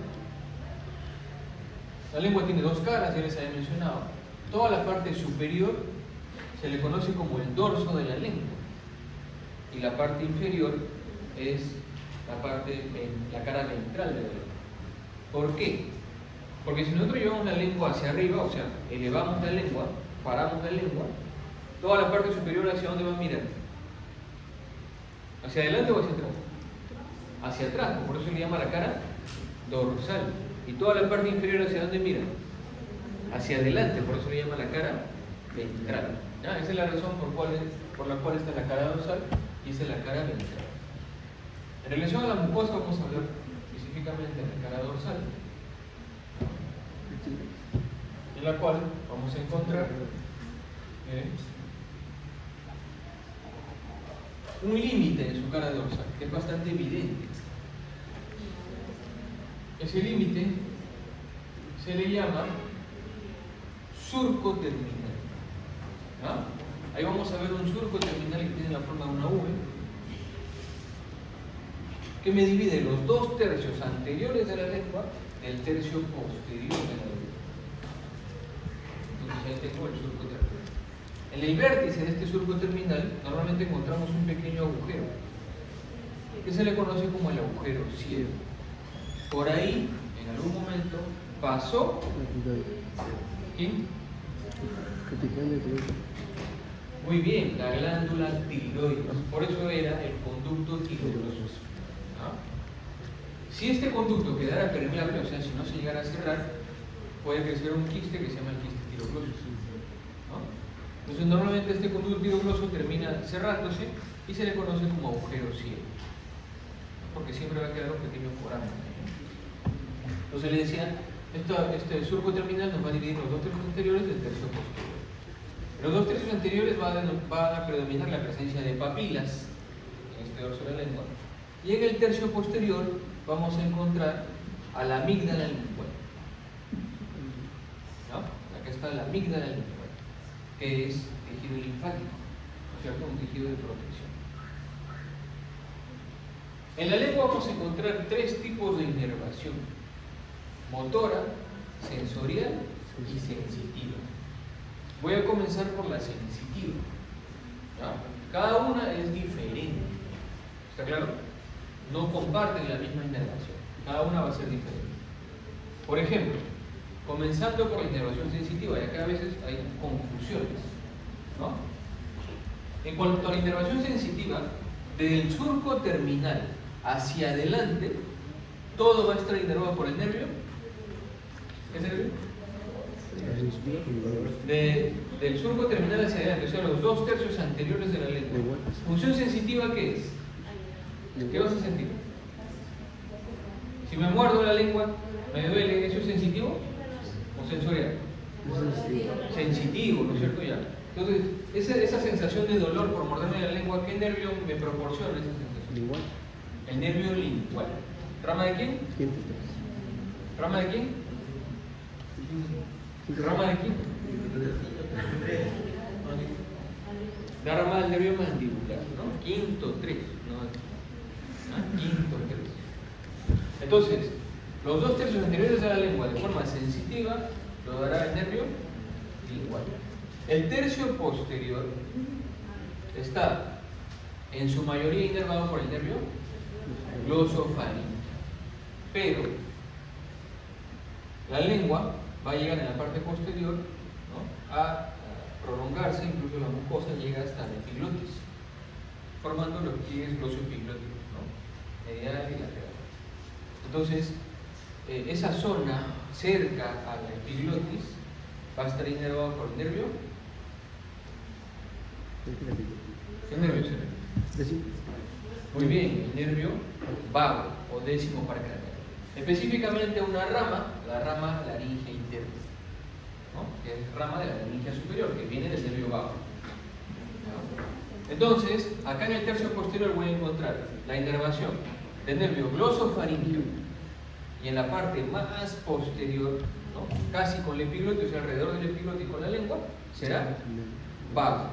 La lengua tiene 2 caras, ya les había mencionado. Toda la parte superior se le conoce como el dorso de la lengua, y la parte inferior es la cara ventral de la lengua. ¿Por qué? Porque si nosotros llevamos la lengua hacia arriba, o sea, elevamos la lengua, paramos la lengua, toda la parte superior, ¿hacia dónde va a mirar? ¿Hacia adelante o hacia atrás? Hacia atrás, por eso se le llama la cara dorsal. Y toda la parte inferior, ¿hacia dónde mira? Hacia adelante, por eso le llama la cara ventral. ¿Ya? Esa es la razón por la cual está la cara dorsal y esta es la cara ventral. En relación a la mucosa vamos a hablar específicamente de la cara dorsal, en la cual vamos a encontrar un límite en su cara dorsal, que es bastante evidente. Ese límite se le llama surco terminal. ¿Ah? Ahí vamos a ver un surco terminal que tiene la forma de una V, que me divide los 2 tercios anteriores de la lengua del tercio posterior de la lengua. Entonces ahí tengo el surco terminal. En el vértice de este surco terminal normalmente encontramos un pequeño agujero que se le conoce como el agujero ciego. Por ahí, en algún momento, pasó ¿quién? Muy bien, la glándula tiroides. Por eso era el conducto tiroidoso. ¿Ah? Si este conducto quedara permeable, o sea, si no se llegara a cerrar, puede crecer un quiste que se llama el quiste tirogloso, ¿no? Entonces normalmente este conducto tirogloso termina cerrándose y se le conoce como agujero ciego, porque siempre va a quedar un pequeño foramen. Entonces le decía, este surco terminal nos va a dividir los 2 tercios anteriores del tercio posterior. En los 2 tercios anteriores va a predominar la presencia de papilas en este dorso de la lengua, y en el tercio posterior vamos a encontrar a la amígdala lingual, ¿no? Acá está la amígdala lingual, que es tejido linfático, ¿no es cierto? Un tejido de protección. En la lengua vamos a encontrar 3 tipos de inervación: motora, sensorial y sensitiva. Voy a comenzar por la sensitiva, ¿no? Cada una es diferente, ¿está claro? No comparten la misma inervación, cada una va a ser diferente. Por ejemplo, comenzando por la inervación sensitiva, y acá a veces hay confusiones, ¿no? En cuanto a la inervación sensitiva, desde el surco terminal hacia adelante, todo va a estar inervado por el nervio. ¿Qué nervio? Del surco terminal hacia adelante, o sea, los 2 tercios anteriores de la lengua. ¿Función sensitiva qué es? ¿Qué vas a sentir? Si me muerdo la lengua, me duele, ¿eso es sensitivo o sensorial? Sensitivo, ¿no es cierto? Ya. Entonces, esa sensación de dolor por morderme la lengua, ¿qué nervio me proporciona esa sensación? Lingual. El nervio lingual. ¿Rama de quién? ¿Rama de quién? ¿Rama de quién? La rama del nervio mandibular, ¿no? Quinto 3, ¿no? Quinto 3. Entonces, los 2 tercios anteriores de la lengua de forma sensitiva lo dará el nervio lingual. El tercio posterior está en su mayoría inervado por el nervio glosofaríngeo, pero la lengua va a llegar en la parte posterior, ¿no? a prolongarse, incluso la mucosa llega hasta la epiglotis, formando los pliegues glossoepiglóticos, ¿no? Medial y lateral. Entonces, esa zona cerca a la epiglotis va a estar inervada por el nervio. ¿Qué nervio es el? Muy bien, el nervio vago o décimo par craneal. Específicamente una rama, la rama laríngea interna, ¿no? Que es rama de la laringea superior, que viene del nervio vago. Entonces, acá en el tercio posterior voy a encontrar la inervación del nervio glosofaríngeo, y en la parte más posterior, ¿no? Casi con el epiglotis, o sea, alrededor del epiglotis con la lengua, será vago.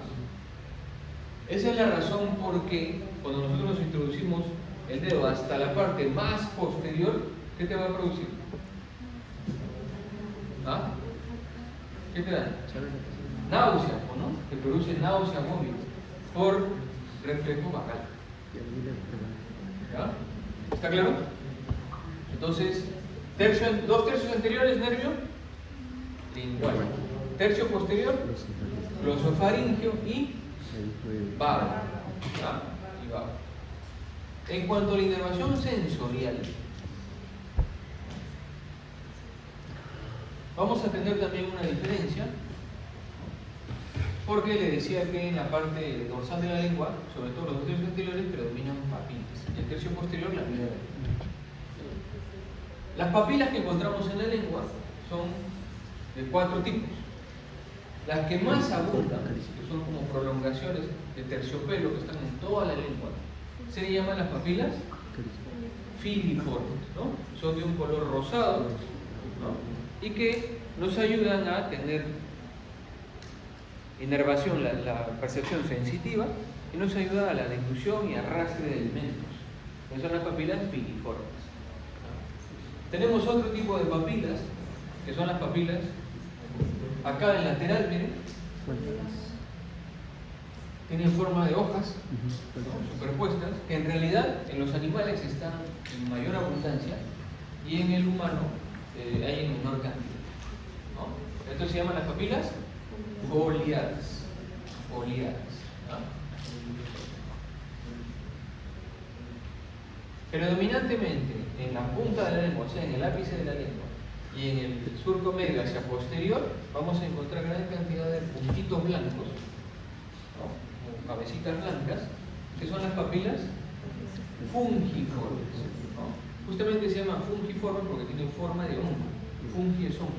Esa es la razón por qué cuando nosotros nos introducimos el dedo hasta la parte más posterior, ¿qué te va a producir? ¿Ah? ¿Qué te da? Náusea, ¿o no? Te produce náusea móvil por reflejo vagal. ¿Ya? ¿Está claro? Entonces, 2 tercios anteriores, nervio lingual. Tercio posterior, glosofaríngeo y vago. ¿Ya? Y vago. En cuanto a la inervación sensorial, vamos a tener también una diferencia, porque le decía que en la parte dorsal de la lengua, sobre todo los 2 tercios anteriores, predominan papilas, y el tercio posterior la amígdala. Las papilas que encontramos en la lengua son de 4 tipos. Las que más abundan, que son como prolongaciones de terciopelo que están en toda la lengua, se le llaman las papilas filiformes, ¿no? Son de un color rosado, ¿no? Y que nos ayudan a tener inervación, la percepción sensitiva, y nos ayuda a la deglución y arrastre de alimentos. Esas son las papilas filiformes. Tenemos otro tipo de papilas, que son las papilas acá en lateral, miren, tienen forma de hojas, ¿no? Superpuestas, que en realidad en los animales están en mayor abundancia y en el humano hay en menor cantidad, ¿no? Entonces se llaman las papilas foliadas, ¿no? Predominantemente en la punta de la lengua, o sea, en el ápice de la lengua, y en el surco medio hacia posterior vamos a encontrar gran cantidad de puntitos blancos, ¿no? Como cabecitas blancas, que son las papilas fungiformes, ¿no? Justamente se llama fungiforme porque tiene forma de hongo. Fungi es hongo.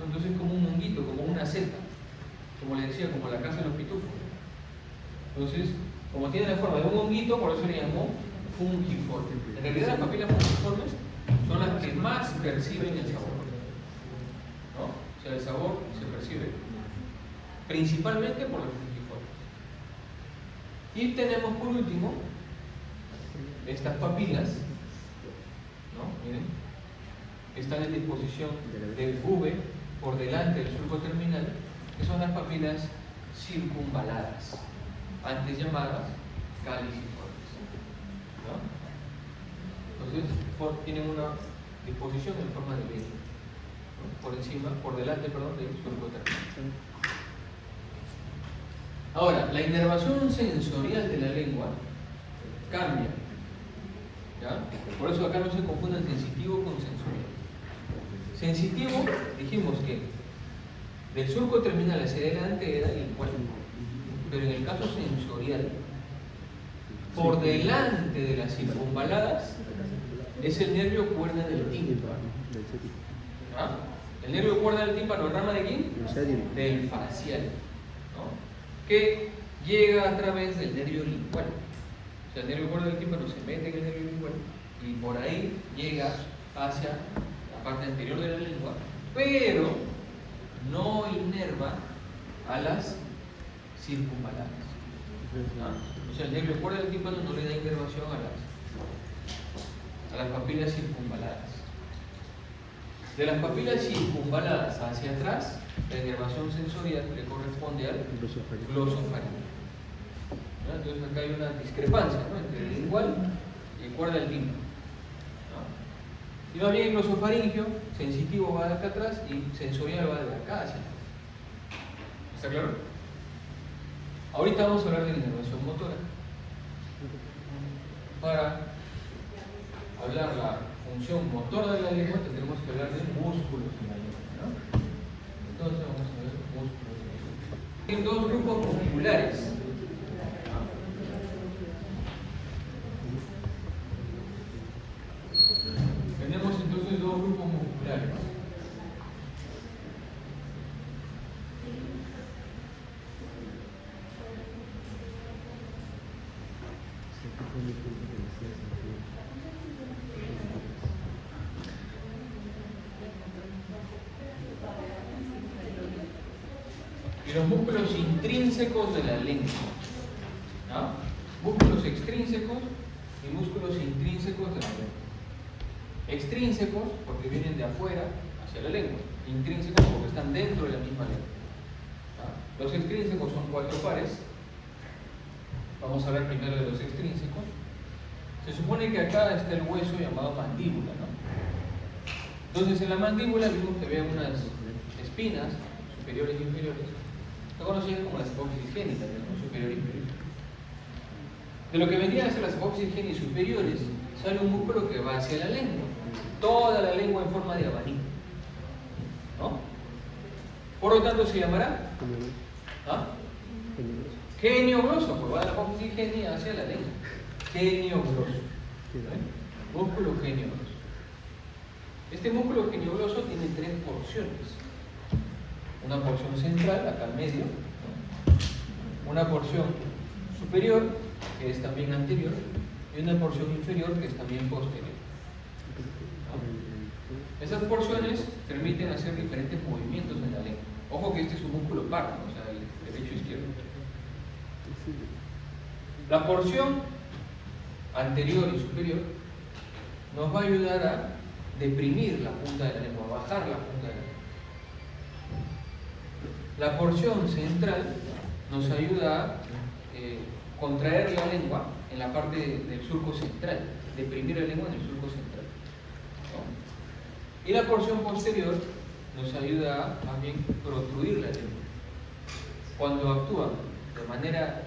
Entonces es como un honguito, como una seta, como le decía, como la casa de los pitufos. Entonces, como tiene la forma de un honguito, por eso le llamó fungiforme. En realidad las papilas fungiformes son las que más perciben el sabor, ¿no? O sea, el sabor se percibe principalmente por los fungiformes. Y tenemos por último estas papilas, ¿no? Miren, que están en disposición del V por delante del surco terminal, que son las papilas circunvaladas, antes llamadas caliciformes, ¿no? Entonces tienen una disposición en forma de V, ¿no? Por delante, perdón, del surco terminal. Ahora, la inervación sensorial de la lengua cambia, ¿ya? Por eso acá no se confundan sensitivo con sensorial. Sensitivo, dijimos que del surco terminal hacia adelante era lingual, pero en el caso sensorial, por delante de las circunvaladas es el nervio cuerda del tímpano. ¿Ah? El nervio cuerda del tímpano, ¿rama de quién? Del facial, ¿no? Que llega a través del nervio lingual. O sea, el nervio cuerda del tímpano se mete en el nervio lingual y por ahí llega hacia la parte anterior de la lengua, pero no inerva a las circunvaladas. ¿Ah? O sea, el nervio cuerda del tímpano no le da inervación a las papilas circunvaladas. De las papilas circunvaladas hacia atrás, la inervación sensorial le corresponde al glosofaringeo. Entonces acá hay una discrepancia, ¿no?, entre el lingual y el cuerda del tímpano, ¿no? Y más bien el glosofaringeo sensitivo va de acá atrás y sensorial va de acá hacia atrás. ¿Está claro? Ahorita vamos a hablar de la inervación motora. Para hablar la función motora de la lengua tendremos que hablar de músculos en la lengua, ¿no? Entonces vamos a ver músculos en la lengua. Hay dos grupos musculares. Tenemos entonces dos grupos musculares. Y los músculos intrínsecos de la lengua, ¿no? Músculos extrínsecos y músculos intrínsecos de la lengua. Extrínsecos porque vienen de afuera hacia la lengua, intrínsecos porque están dentro de la misma lengua, ¿no? Los extrínsecos son 4 pares. Vamos a hablar primero de los extrínsecos. Se supone que acá está el hueso llamado mandíbula, ¿no? Entonces en la mandíbula vimos que había unas espinas superiores e inferiores, conocidas como las apófisis génitas, ¿no?, superior e inferior. De lo que vendrían a ser las apófisis génitas superiores sale un músculo que va hacia la lengua, toda la lengua en forma de abanico, ¿no? Por lo tanto se llamará geniogloso, pues va de la apófisis génita hacia la lengua. Geniogloso, músculo geniogloso. Este músculo geniogloso tiene 3 porciones. Una porción central, acá en medio, ¿no? Una porción superior, que es también anterior, y una porción inferior, que es también posterior, ¿no? Esas porciones permiten hacer diferentes movimientos en la lengua. Ojo que este es un músculo par, ¿no? O sea, el derecho e izquierdo. La porción anterior y superior nos va a ayudar a deprimir la punta de la lengua, a bajar la punta de la lengua. La porción central nos ayuda a contraer la lengua en la parte del surco central, deprimir la lengua en el surco central, ¿no? Y la porción posterior nos ayuda a más bien protruir la lengua. Cuando actúa de manera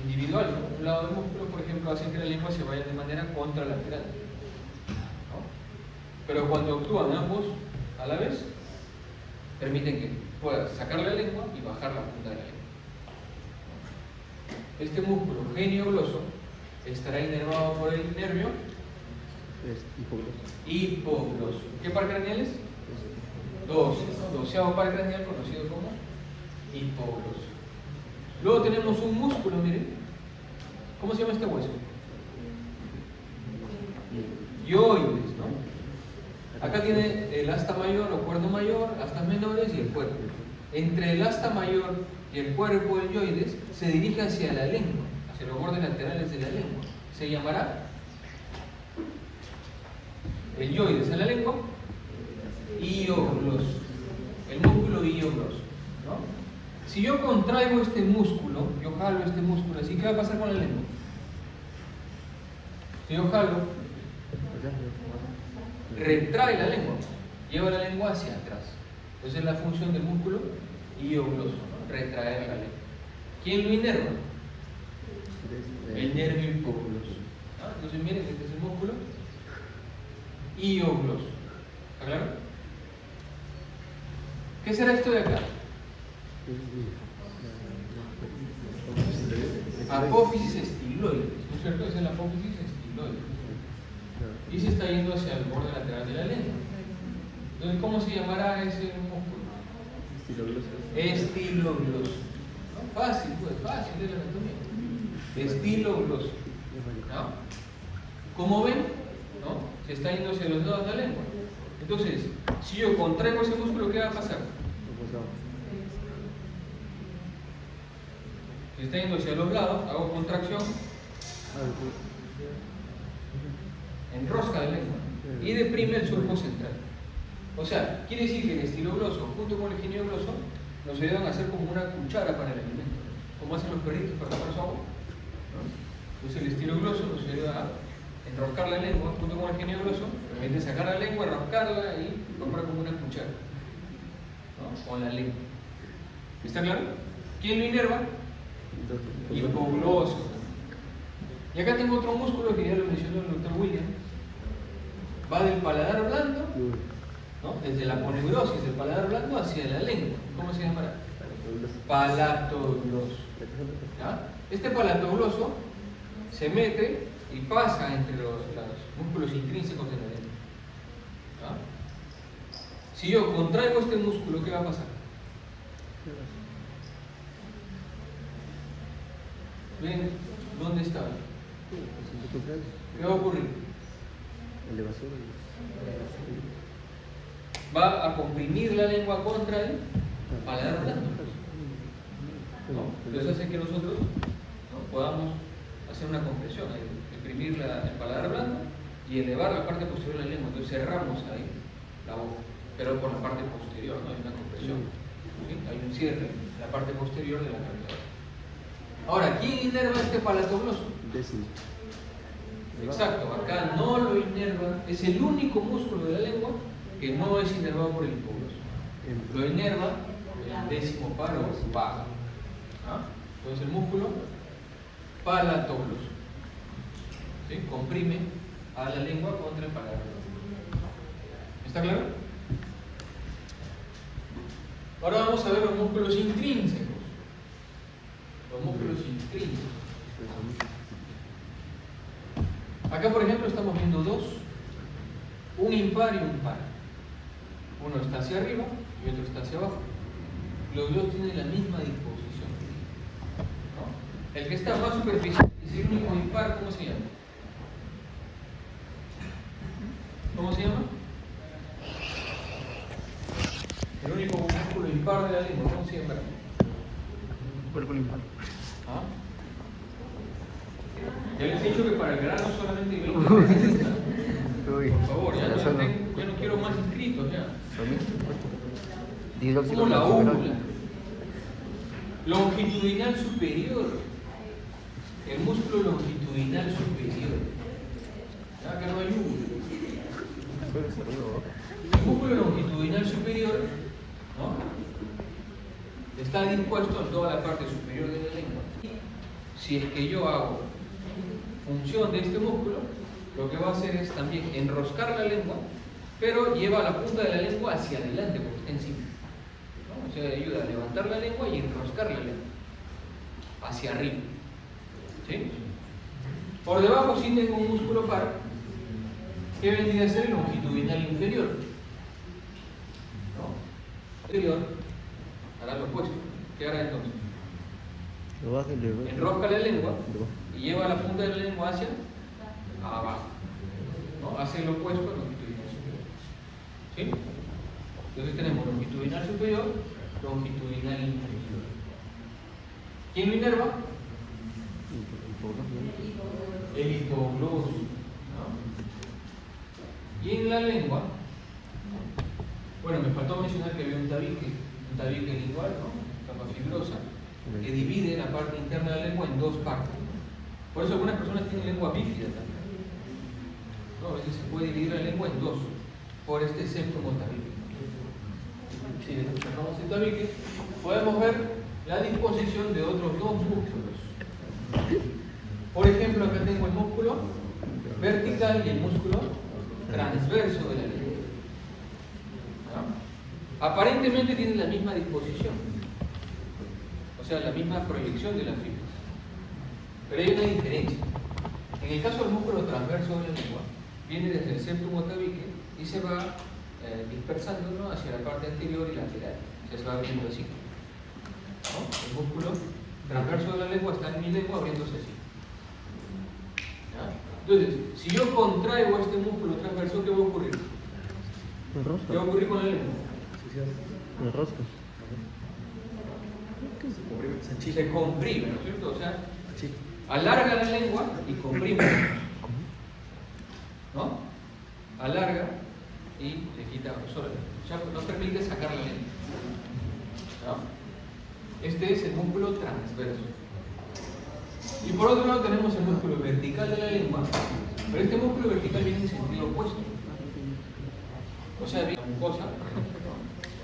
individual, ¿no?, un lado del músculo, por ejemplo, hacen que la lengua se vaya de manera contralateral, ¿no? pero cuando actúan ambos a la vez, permiten que puedas sacar la lengua y bajar la punta de la lengua. Este músculo genio-gloso estará inervado por el nervio hipogloso. ¿Qué par craneal es? 12º par craneal, conocido como hipogloso. Luego tenemos un músculo, miren. ¿Cómo se llama este hueso? Yoides, ¿no? Acá tiene el asta mayor o cuerno mayor, astas menores y el cuerpo. Entre el asta mayor y el cuerpo del yoides se dirige hacia la lengua, hacia los bordes laterales de la lengua. Se llamará el yoides en la lengua iogloso, el músculo iogloso, ¿no? Si yo contraigo este músculo, yo jalo este músculo, así, ¿qué va a pasar con la lengua? Si yo jalo, retrae la lengua, lleva la lengua hacia atrás. Entonces es la función del músculo iogloso, ¿no? Retraer la lengua. ¿Quién lo inerva? El nervio hipogloso. ¿Ah? Entonces miren, este es el músculo iogloso. ¿Está claro? ¿Qué será esto de acá? Apófisis estiloides, ¿no es cierto? Esa es la apófisis estiloides. Y se está yendo hacia el borde lateral de la lengua. Entonces, ¿cómo se llamará ese músculo? Estilogloso. ¿No? Fácil, pues, fácil de la anatomía. Estilogloso. ¿No? Como ven, ¿no? Se está yendo hacia los lados de la lengua. Entonces, si yo contraigo ese músculo, ¿qué va a pasar? Si está yendo hacia los lados, hago contracción, enrosca la lengua y deprime el surco central. O sea, quiere decir que el estilogloso junto con el geniogloso nos ayudan a hacer como una cuchara para el alimento, como hacen los perritos para tomar su agua, ¿no? Entonces el estilogloso nos ayuda a enroscar la lengua junto con el geniogloso, permite sacar la lengua, enroscarla y formar como una cuchara, ¿no? Con la lengua. ¿Está claro? ¿Quién lo inerva? Hipogloso. Y acá tengo otro músculo que ya lo mencionó el doctor William. Va del paladar blando, ¿no? Desde la poneurosis del paladar blando hacia la lengua. ¿Cómo se llamará? Palatogloso. ¿Ya? Este palatogloso se mete y pasa entre los músculos intrínsecos de la lengua. ¿Ya? Si yo contraigo este músculo, ¿qué va a pasar? ¿Ven dónde está? ¿Qué va a ocurrir? Va a comprimir la lengua contra el paladar blando, ¿no? Eso hace que nosotros, ¿no? podamos hacer una compresión, imprimir el paladar blando y elevar la parte posterior de la lengua. Entonces cerramos ahí la boca, pero por la parte posterior, no hay una compresión, ¿sí? Hay un cierre en la parte posterior de la cavidad. Ahora, ¿quién inerva este palatogloso? Exacto, acá no lo inerva, es el único músculo de la lengua que no es inervado por el hipogloso. Lo inerva el 10º paro bajo. ¿Ah? Entonces el músculo palatogloso, ¿sí? Comprime a la lengua contra el paladar. ¿Está claro? Ahora vamos a ver los músculos intrínsecos. Los músculos intrínsecos. Acá, por ejemplo, estamos viendo dos, un impar y un par. Uno está hacia arriba y otro está hacia abajo. Los dos tienen la misma disposición, ¿no? El que está más superficial es el único impar, ¿cómo se llama? ¿Cómo se llama? El único músculo impar de la lengua, ¿cómo se llama? Cuerpo impar. ¿Ah? Ya les he dicho que para el grano solamente hay 20. Por favor, ya no quiero más inscritos ya. Como la úvula. Longitudinal superior. El músculo longitudinal superior. Ya, acá no hay úvula. El músculo longitudinal superior, ¿no? Está dispuesto en toda la parte superior de la lengua. Si es que yo hago función de este músculo, lo que va a hacer es también enroscar la lengua pero lleva la punta de la lengua hacia adelante porque está encima, ¿no? O sea, ayuda a levantar la lengua y enroscar la lengua hacia arriba, ¿sí? Por debajo sí tengo un músculo par que vendría a ser el longitudinal inferior, ¿no? Inferior hará lo opuesto. ¿Qué hará entonces? Enrosca la lengua y lleva la punta de la lengua hacia abajo, ¿no? Hace lo opuesto al longitudinal superior, ¿sí? Entonces tenemos longitudinal superior, longitudinal inferior. ¿Quién lo inerva? El hipogloso, ¿no? Y en la lengua, bueno, me faltó mencionar que había un tabique lingual, ¿no? Capa fibrosa, que divide la parte interna de la lengua en dos partes. Por eso algunas personas tienen lengua bífida también, ¿no? A veces se puede dividir la lengua en dos, por este séptimo tabique. Si le sacamos el tabique, podemos ver la disposición de otros dos músculos. Por ejemplo, acá tengo el músculo vertical y el músculo transverso de la lengua, ¿no? Aparentemente tienen la misma disposición, o sea, la misma proyección de las fibras, pero hay una diferencia. En el caso del músculo transverso de la lengua, viene desde el séptimo tabique y se va dispersando, ¿no?, hacia la parte anterior y lateral, o sea, se va abriendo así, ¿no? El músculo transverso de la lengua está en mi lengua abriéndose así. Entonces, si yo contraigo este músculo transverso, ¿qué va a ocurrir? ¿Qué va a ocurrir con la lengua? El rostro. Se comprime, ¿no es cierto? O sea, alarga la lengua y comprime, ¿no? Alarga y le quita solo, ya no permite sacar la lengua, ¿no? Este es el músculo transverso. Y por otro lado tenemos el músculo vertical de la lengua, pero este músculo vertical viene en sentido opuesto. O sea, viene la mucosa,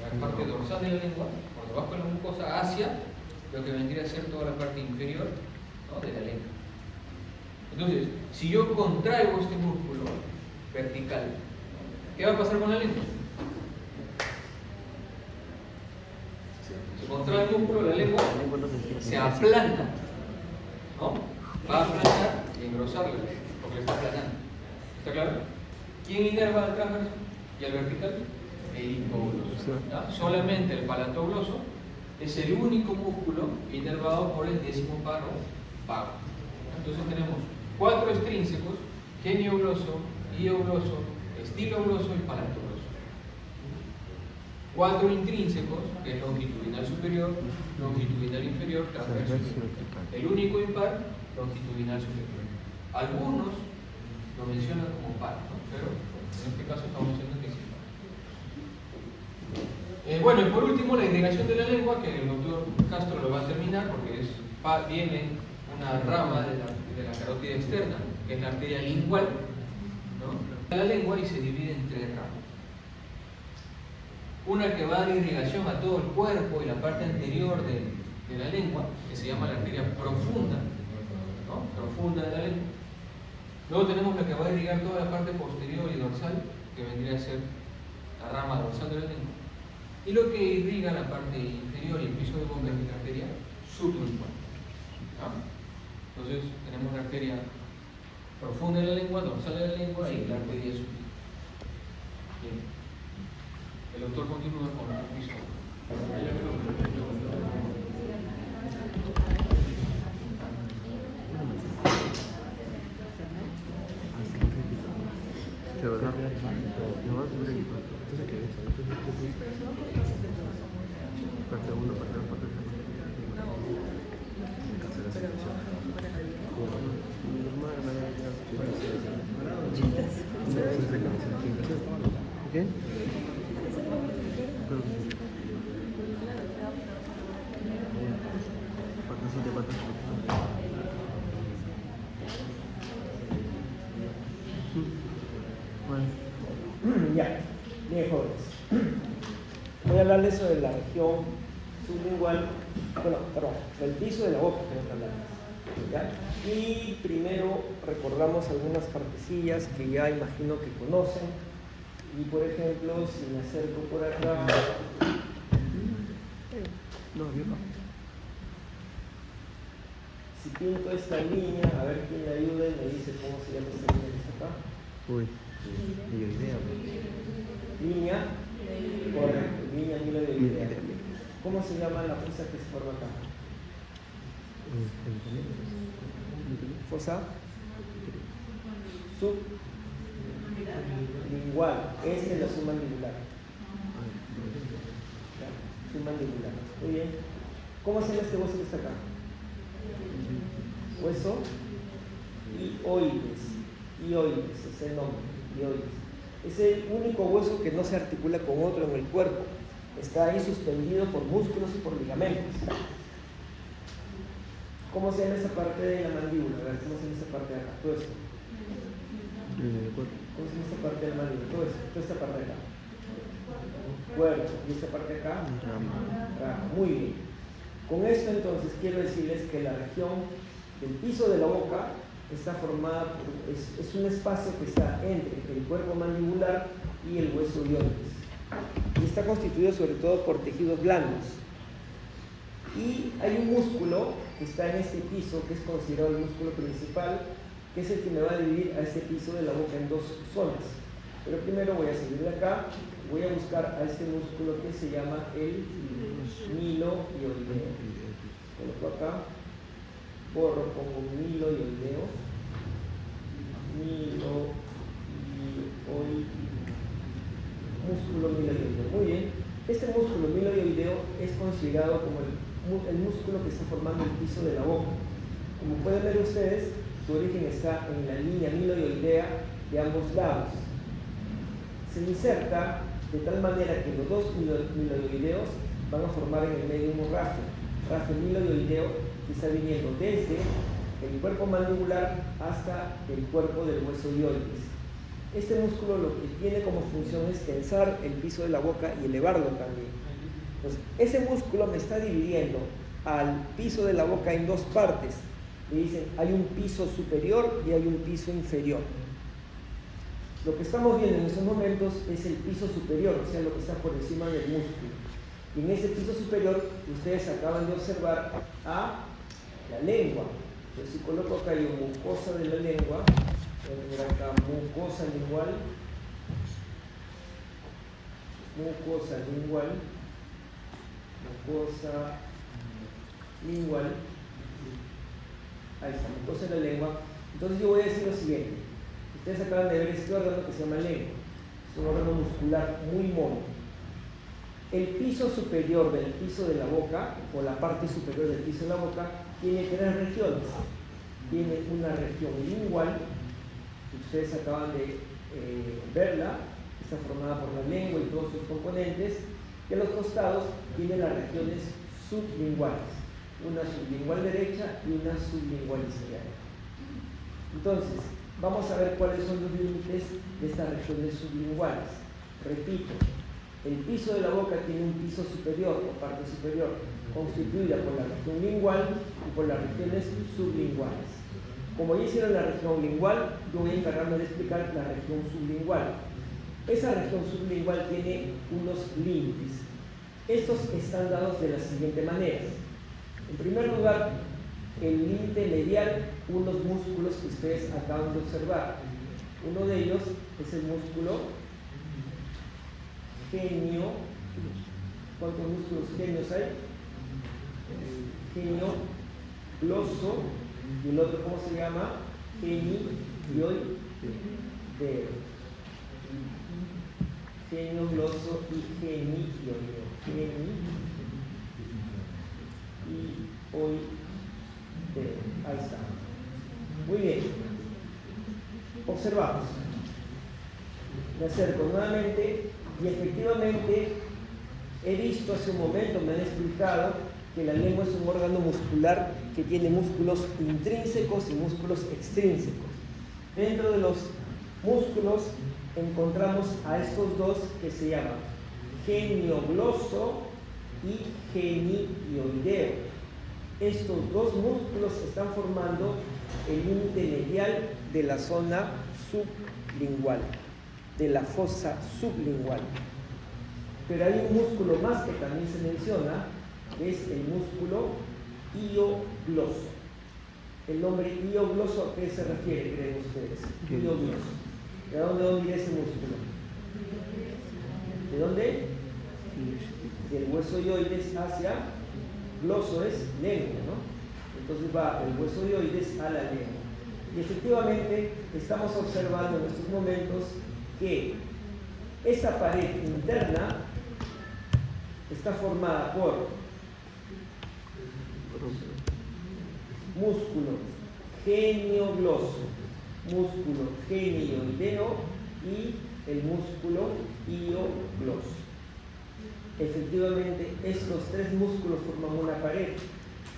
la parte dorsal de la lengua, por debajo de la mucosa, hacia lo que vendría a ser toda la parte inferior, ¿no?, de la lengua. Entonces, si yo contraigo este músculo vertical, ¿qué va a pasar con la lengua? Se contrae el músculo, la lengua se aplana, ¿no? Va a aplanar y engrosarla, porque está aplanando. ¿Está claro? ¿Quién inerva al transverso y al vertical? El hipogloso, ¿no? Solamente el palatogloso es el único músculo inervado por el 10º paro vago. Entonces tenemos 4 extrínsecos: geniogloso, iogloso, estilogloso y palatogloso. 4 intrínsecos, que es longitudinal superior, longitudinal inferior, transverso. El único impar, longitudinal superior. Algunos lo mencionan como par, ¿no? Pero en este caso estamos diciendo que es impar. Bueno, y por último, la irrigación de la lengua, que el doctor Castro lo va a terminar, porque viene una rama de la carótida externa, que es la arteria lingual, ¿no?, de la lengua, y se divide en 3 ramas. Una que va a dar irrigación a todo el cuerpo y la parte anterior de la lengua, que se llama la arteria profunda, ¿no?, profunda de la lengua. Luego tenemos la que va a irrigar toda la parte posterior y dorsal, que vendría a ser la rama dorsal de la lengua. Y lo que irriga la parte inferior y el piso de boca es la arteria sublingual, ¿no? Entonces tenemos la arteria profunda de la lengua, dorsal de la lengua y la arteria sublingual. Bien. El autor continúa con el piso. Ya, bien, jóvenes. Voy a hablarles sobre la región sublingual, del piso de la boca, tengo que hablarles, ¿ya? Y primero recordamos algunas partecillas que ya imagino que conocen, Y por ejemplo, si me acerco por acá, No, yo no. si pinto esta línea, a ver quién me ayuda y me dice cómo se llama esta línea que está acá. Uy, ni idea. Línea, correcto, línea miloidea. ¿Cómo se llama la fosa que se forma acá? Fosa sublingual. Esta es la submandibular. Submandibular. Muy bien. ¿Cómo se llama este hueso que está acá? Hueso hioides. Hioides, ese es el nombre. Hioides. Es el único hueso que no se articula con otro en el cuerpo. Está ahí suspendido por músculos y por ligamentos. ¿Cómo se llama esa parte de la mandíbula? A ver, ¿cómo se llama esa parte de acá? Todo esto. ¿Cómo se llama esta parte de la mandíbula? Todo esto, toda esta parte de acá. Cuerpo. ¿Y esta parte de acá? Rama. Muy bien. Con esto entonces quiero decirles que la región del piso de la boca está formada por, es un espacio que está entre el cuerpo mandibular y el hueso hioides. Y está constituido sobre todo por tejidos blandos. Y hay un músculo que está en este piso, que es considerado el músculo principal, que es el que me va a dividir a este piso de la boca en dos zonas. Pero primero voy a seguir de acá, voy a buscar a este músculo que se llama el miloideo. Coloco acá, borro, pongo miloideo, músculo miloideo. Muy bien, este músculo miloideo es considerado como el músculo que está formando el piso de la boca. Como pueden ver ustedes, su origen está en la línea miloidea de ambos lados. Se inserta de tal manera que los dos miloideos van a formar en el medio un rafe miloideo que está viniendo desde el cuerpo mandibular hasta el cuerpo del hueso hioides. Este músculo lo que tiene como función es tensar el piso de la boca y elevarlo también. Entonces, ese músculo me está dividiendo al piso de la boca en dos partes. Le dicen, hay un piso superior y hay un piso inferior. Lo que estamos viendo en estos momentos es el piso superior, o sea, lo que está por encima del músculo. Y en ese piso superior, ustedes acaban de observar a la lengua. Entonces, si coloco acá yo mucosa de la lengua, voy a tener acá mucosa lingual, ahí está, mucosa de la lengua. Entonces yo voy a decir lo siguiente. Ustedes acaban de ver este órgano que se llama lengua. Es un órgano muscular muy mono. El piso superior del piso de la boca, o la parte superior del piso de la boca, tiene tres regiones. Tiene una región lingual, que ustedes acaban de verla, está formada por la lengua y todos sus componentes, y a los costados tiene las regiones sublinguales, una sublingual derecha y una sublingual izquierda. Entonces, vamos a ver cuáles son los límites de estas regiones sublinguales. Repito, el piso de la boca tiene un piso superior o parte superior, constituida por la región lingual y por las regiones sublinguales. Como ya hicieron la región lingual, yo voy a encargarme de explicar la región sublingual. Esa región sublingual tiene unos límites. Estos están dados de la siguiente manera. En primer lugar, el límite medial, unos músculos que ustedes acaban de observar. Uno de ellos es el músculo genio. ¿Cuántos músculos genios hay? Genio, gloso, y el otro, ¿cómo se llama? Genioideo. Genio, gloso y genioideo. Ahí está. Muy bien. Observamos. Me acerco nuevamente y efectivamente he visto hace un momento, me han explicado que la lengua es un órgano muscular que tiene músculos intrínsecos y músculos extrínsecos. Dentro de los músculos encontramos a estos dos que se llaman geniogloso y genioideo. Estos dos músculos están formando el límite medial de la zona sublingual. de la fosa sublingual. Pero hay un músculo más que también se menciona, que es el músculo iogloso. El nombre iogloso, ¿a qué se refiere, creen ustedes? Iogloso. ¿De dónde viene ese músculo? ¿De dónde? Del hueso hioides hacia gloso es lengua, ¿no? Entonces va el hueso hioides a la lengua. Y efectivamente estamos observando en estos momentos que esta pared interna está formada por músculo geniogloso, músculo genioideo y el músculo iogloso. Efectivamente, estos tres músculos forman una pared.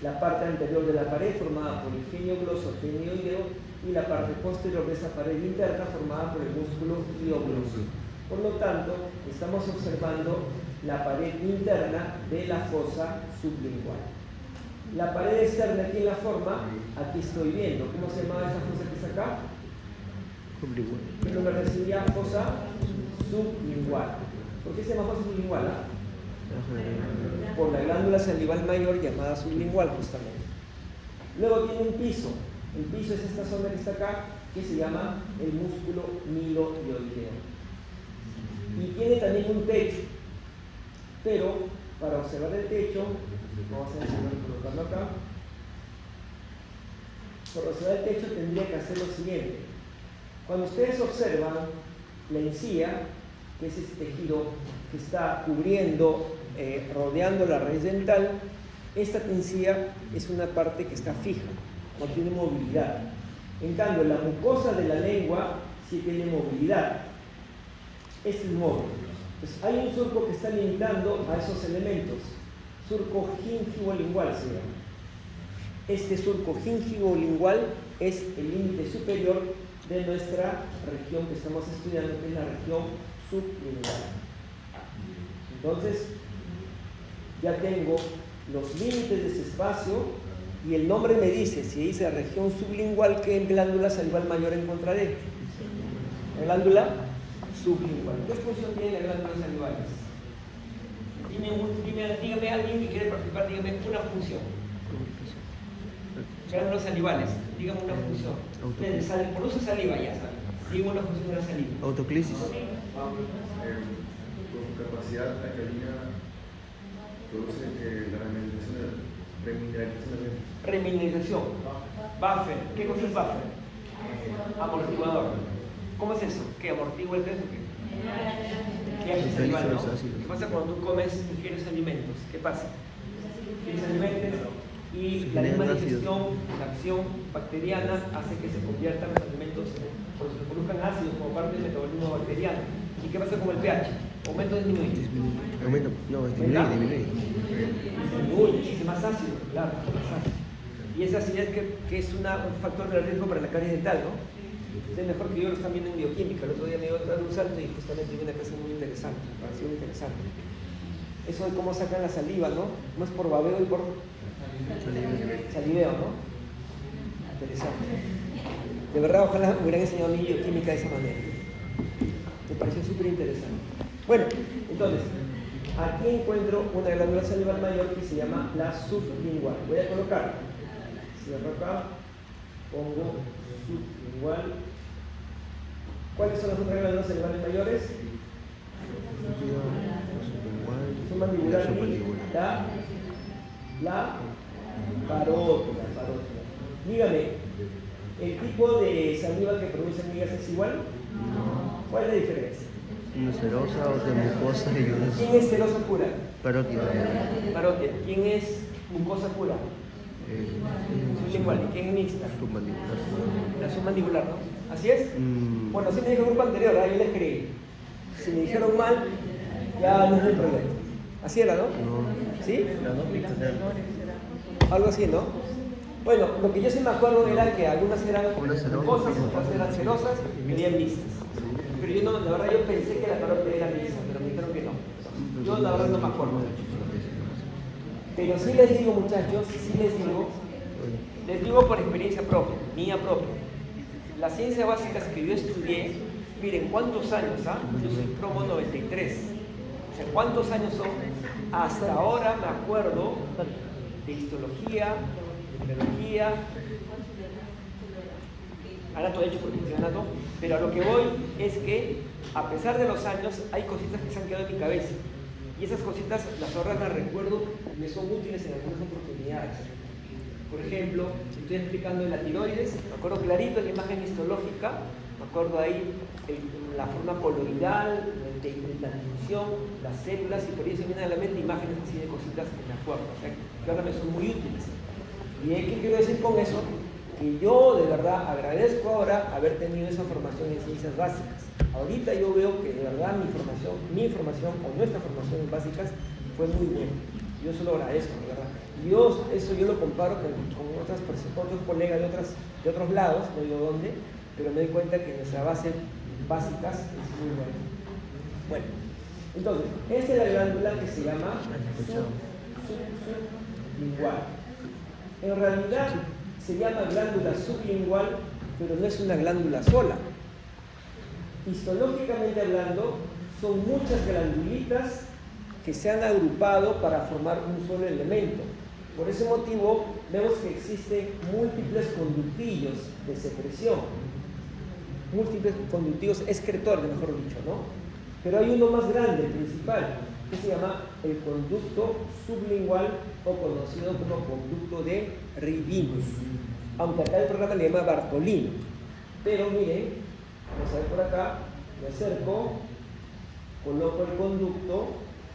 La parte anterior de la pared formada por el geniogloso genioideo y la parte posterior de esa pared interna formada por el músculo iogloso. Por lo tanto, estamos observando la pared interna de la fosa sublingual. La pared externa, ¿quién la forma? Aquí estoy viendo. ¿Cómo se llamaba esa fosa que está acá? ¿Qué nombre recibía? Fosa sublingual. ¿Por qué se llama fosa sublingual? Por la glándula salival mayor llamada sublingual, justamente. Luego tiene un piso. El piso es esta zona que está acá, que se llama el músculo miloioideo. Y tiene también un techo. Pero para observar el techo, vamos a colocarlo acá. Para observar el techo tendría que hacer lo siguiente. Cuando ustedes observan la encía, que es este tejido que está cubriendo, rodeando la raíz dental, esta encía es una parte que está fija, no tiene movilidad. En cambio, la mucosa de la lengua sí tiene movilidad. Este es móvil. Entonces, hay un surco que está limitando a esos elementos. Surco gingivolingual se llama. Este surco gingivolingual es el límite superior de nuestra región que estamos estudiando, que es la región sublingual. Entonces, ya tengo los límites de ese espacio y el nombre me dice, si dice región sublingual, ¿qué glándula salival mayor encontraré? La glándula sublingual. ¿Qué función tiene la glándula salival? Dígame alguien que quiere participar, dígame una función. Glándulas salivales, dígame una función. Produce saliva, ya saben. Dígame una función de la saliva. Autoclisis. Con capacidad alcalina produce la remineralización. Remineralización. Buffer. ¿Qué cosa es buffer? Amortiguador. ¿Cómo es eso? ¿Qué amortigua el peso? ¿Qué hace salival, no? ¿Qué pasa cuando tú ingieres alimentos? ¿Qué pasa? Ingieres alimentos y la misma digestión, la acción bacteriana hace que se conviertan los alimentos, porque se produzcan ácidos como parte del metabolismo bacteriano. ¿Y qué pasa con el pH? ¿Aumenta o disminuye? Aumenta, no, disminuye. Disminuye, es más ácido, claro, más ácido. Y esa acidez que es un factor de riesgo para la caries dental, ¿no? Es mejor que yo lo están viendo en bioquímica. El otro día me dio un salto y justamente vi una clase muy interesante, me pareció muy interesante. Eso de cómo sacan la saliva, ¿no? No es por babeo y por saliveo, ¿no? Interesante. De verdad, ojalá me hubieran enseñado a mí bioquímica de esa manera. Me pareció súper interesante. Bueno, entonces, aquí encuentro una glándula salival mayor que se llama la sublingual. Voy a colocar, cierro acá, pongo sublingual. ¿Cuáles son las otras glándulas salivales mayores? Submandibular y la parótida. Dígame, ¿el tipo de saliva que producen migas es igual? ¿Cuál es la diferencia? Una serosa, otra mucosa y una ¿Quién es serosa pura? parótida. Parótida. ¿Quién es mucosa pura? Sublingual. ¿Y quién es mixta? Submandibular. La submandibular, ¿no? ¿Así es? Bueno, así me dijo el grupo anterior, yo les creí. Si me dijeron mal, ya no es mi problema. Así era, ¿no? ¿Sí? Algo así, ¿no? Bueno, lo que yo sí me acuerdo era que algunas eran mucosas, otras eran cerosas y había mixtas. Pero yo no, la verdad yo pensé que la parótida era mixta, pero me dijeron que no. Yo la verdad no me acuerdo. Pero sí les digo, muchachos, les digo por experiencia propia, mía propia. Las ciencias básicas que yo estudié Miren, ¿cuántos años? Yo soy promo 93. O sea, ¿cuántos años son? Hasta ahora me acuerdo de histología, de biología, anato hecho porque es anato, pero a lo que voy es que a pesar de los años hay cositas que se han quedado en mi cabeza y esas cositas las ahora las recuerdo y me son útiles en algunas oportunidades. Por ejemplo, estoy explicando en la tiroides, me acuerdo clarito la imagen histológica, me acuerdo ahí la forma coloidal, la difusión, las células, y por ahí se vienen a la mente imágenes así de cositas que me acuerdo, o sea, que ahora me son muy útiles. ¿Y qué quiero decir con eso? Que yo de verdad agradezco ahora haber tenido esa formación en ciencias básicas. Ahorita yo veo que de verdad mi formación o nuestra formación en básicas fue muy buena. Yo se lo agradezco, de verdad. Eso yo lo comparo con otros colegas de otros lados, no digo dónde, pero me doy cuenta que nuestra base básicas es muy buena. Bueno, entonces, esta es la glándula que se llama sublingual. En realidad se llama glándula sublingual, pero no es una glándula sola. Histológicamente hablando, son muchas glandulitas que se han agrupado para formar un solo elemento. Por ese motivo, vemos que existen múltiples conductillos de secreción, múltiples conductivos excretores, mejor dicho, ¿no? Pero hay uno más grande, el principal, que se llama el conducto sublingual o conocido como conducto de Rivinus, aunque acá el programa le llama Bartolino. Pero miren, vamos a ver por acá, me acerco, coloco el conducto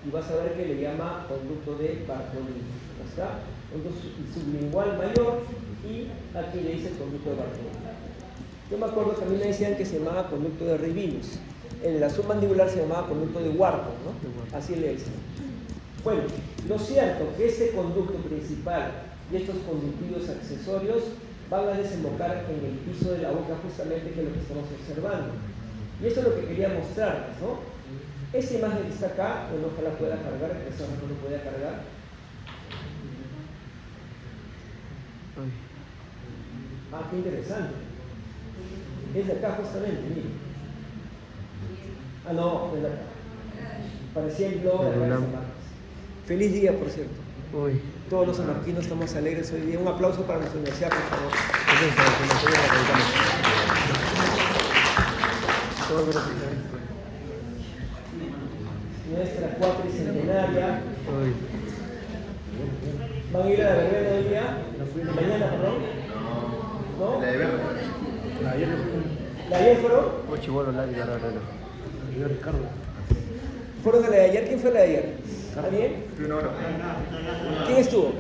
y vas a ver que le llama conducto de Bartolino. ¿Está? Entonces, sublingual mayor y aquí le dice conducto de Bartolino. Yo me acuerdo que a mí me decían que se llamaba conducto de Rivinus. En la submandibular se llamaba conducto de Wharton, ¿no? Así le decían. Bueno, lo cierto es que este conducto principal y estos conductivos accesorios van a desembocar en el piso de la boca, justamente, que es lo que estamos observando. Y eso es lo que quería mostrarles, ¿no? Esa imagen que está acá, bueno, ojalá pueda cargar, que esa no lo pueda cargar. Ah, qué interesante. Es de acá justamente, miren. Ah, no, es de acá. Parecía el globo de San Marcos. Feliz día, por cierto. Uy. Todos los sanmarquinos estamos alegres hoy día. Un aplauso para nuestra universidad, por favor. Nuestra cuatricentenaria. ¿Van a ir a la verbena hoy día? Mañana, perdón. ¿No? La de verde. ¿La de ayer fueron? Ricardo. ¿Fueron a la de ayer? ¿Quién fue la de ayer? ¿Está bien? Una hora. ¿Quién estuvo?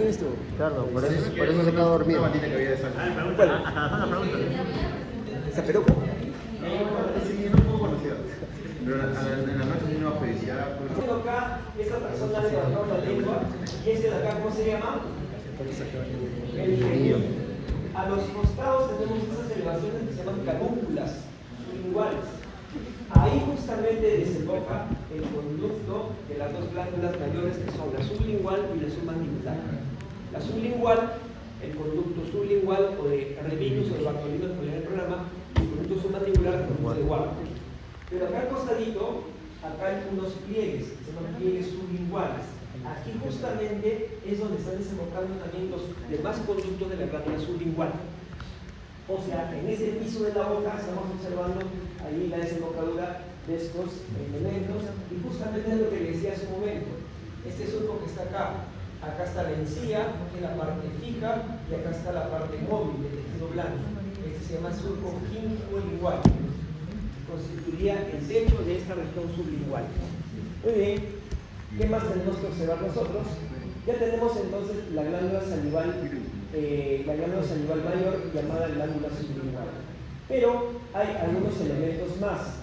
Ricardo, por eso se quedó dormido. Una bandita que había de sal. ¿Cuál? ¿Zaperoco? Sí, no puedo conocido. Pero en la noche sí nos felicidad. Tengo acá, esta persona levantó la lengua y este de acá, ¿cómo se llama? El genio. A los costados tenemos esas elevaciones que se llaman canúnculas linguales. Ahí justamente desemboca el conducto de las dos glándulas mayores, que son la sublingual y la submandibular. La sublingual, el conducto sublingual o de Rivinus o de Bartolino, como en el programa, y el conducto submandibular, el conducto de Wharton. Pero acá al costadito, acá hay unos pliegues, se llaman pliegues sublinguales. Aquí justamente es donde están desembocando también los demás conductos de la glándula sublingual. O sea, en ese piso de la boca estamos observando ahí la desembocadura de estos elementos, y justamente es lo que les decía hace un momento. Este surco que está acá, acá está la encía, que es la parte fija, y acá está la parte móvil del tejido blando. Este se llama surco gingivolingual. Constituiría el techo de esta región sublingual. Muy bien, ¿qué más tenemos que observar nosotros? Ya tenemos entonces la glándula salival mayor, llamada glándula sublingual. Pero hay algunos elementos más.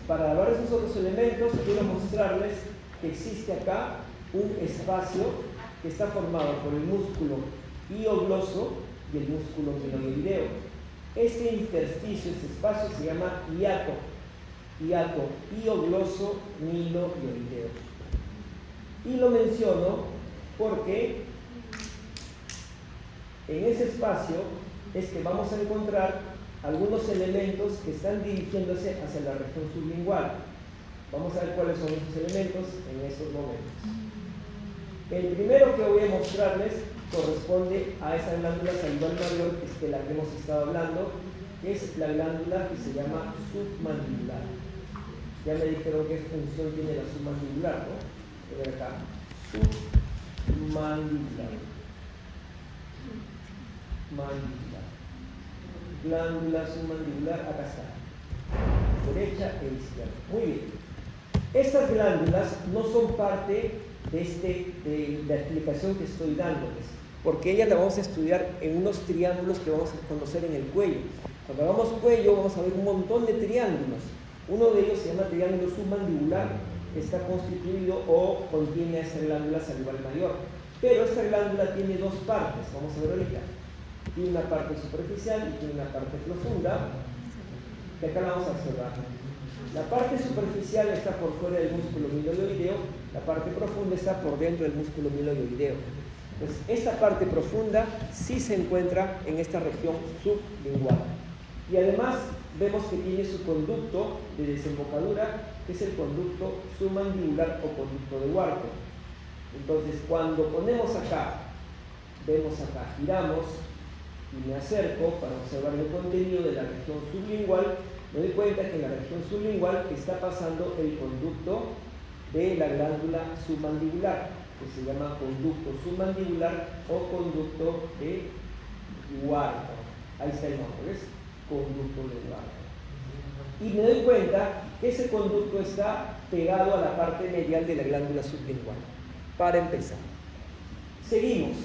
Para hablar de esos otros elementos, quiero mostrarles que existe acá un espacio que está formado por el músculo hiogloso y el músculo miloideo. Este intersticio, este espacio, se llama hiato hiogloso miloideo. Y lo menciono porque en ese espacio es que vamos a encontrar algunos elementos que están dirigiéndose hacia la región sublingual. Vamos a ver cuáles son estos elementos en estos momentos. El primero que voy a mostrarles corresponde a esa glándula salival mayor, que es de la que hemos estado hablando, que es la glándula que se llama submandibular. Ya me dijeron qué función tiene la submandibular, ¿no? Voy a ver acá. Submandibular. Mandibular. Glándula submandibular, acá está. Derecha e izquierda. Muy bien. Estas glándulas no son parte de la explicación que estoy dándoles, porque ellas la vamos a estudiar en unos triángulos que vamos a conocer en el cuello. Cuando hagamos cuello vamos a ver un montón de triángulos. Uno de ellos se llama triángulo submandibular, que está constituido o contiene a esta glándula salival mayor. Pero esta glándula tiene dos partes, vamos a ver ahorita. Tiene una parte superficial y tiene una parte profunda, que acá la vamos a observar. La parte superficial está por fuera del músculo miloioideo, la parte profunda está por dentro del músculo miloioideo. Pues esta parte profunda sí se encuentra en esta región sublingual. Y además vemos que tiene su conducto de desembocadura, que es el conducto submandibular o conducto de Wharton. Entonces, cuando ponemos acá, vemos acá, giramos y me acerco para observar el contenido de la región sublingual, me doy cuenta que en la región sublingual está pasando el conducto de la glándula submandibular, que se llama conducto submandibular o conducto de Wharton. Ahí está el nombre, ¿ves? Conducto de Wharton. Y me doy cuenta que ese conducto está pegado a la parte medial de la glándula sublingual. Para empezar, seguimos.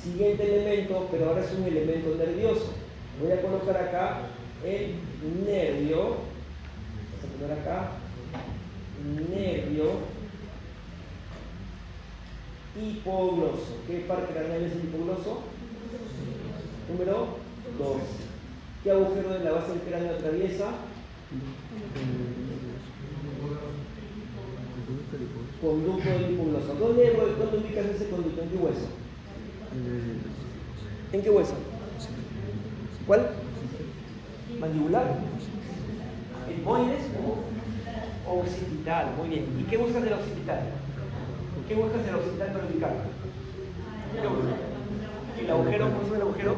Siguiente elemento, pero ahora es un elemento nervioso. Voy a colocar acá el nervio. Vamos a poner acá nervio hipogloso. ¿Qué parte craneal es el hipogloso? Número 2. ¿Qué agujero de la base del cráneo atraviesa? Conducto del hipogloso. ¿Dónde ubicas ese conducto? ¿En qué hueso? ¿En qué hueso? ¿Cuál? ¿Mandibular? ¿Etmoides o occipital? Muy bien. ¿Y qué buscas del occipital? ¿Qué buscas del occipital para ubicarlo? ¿Qué buscas? ¿El agujero? ¿Cómo se llama el agujero?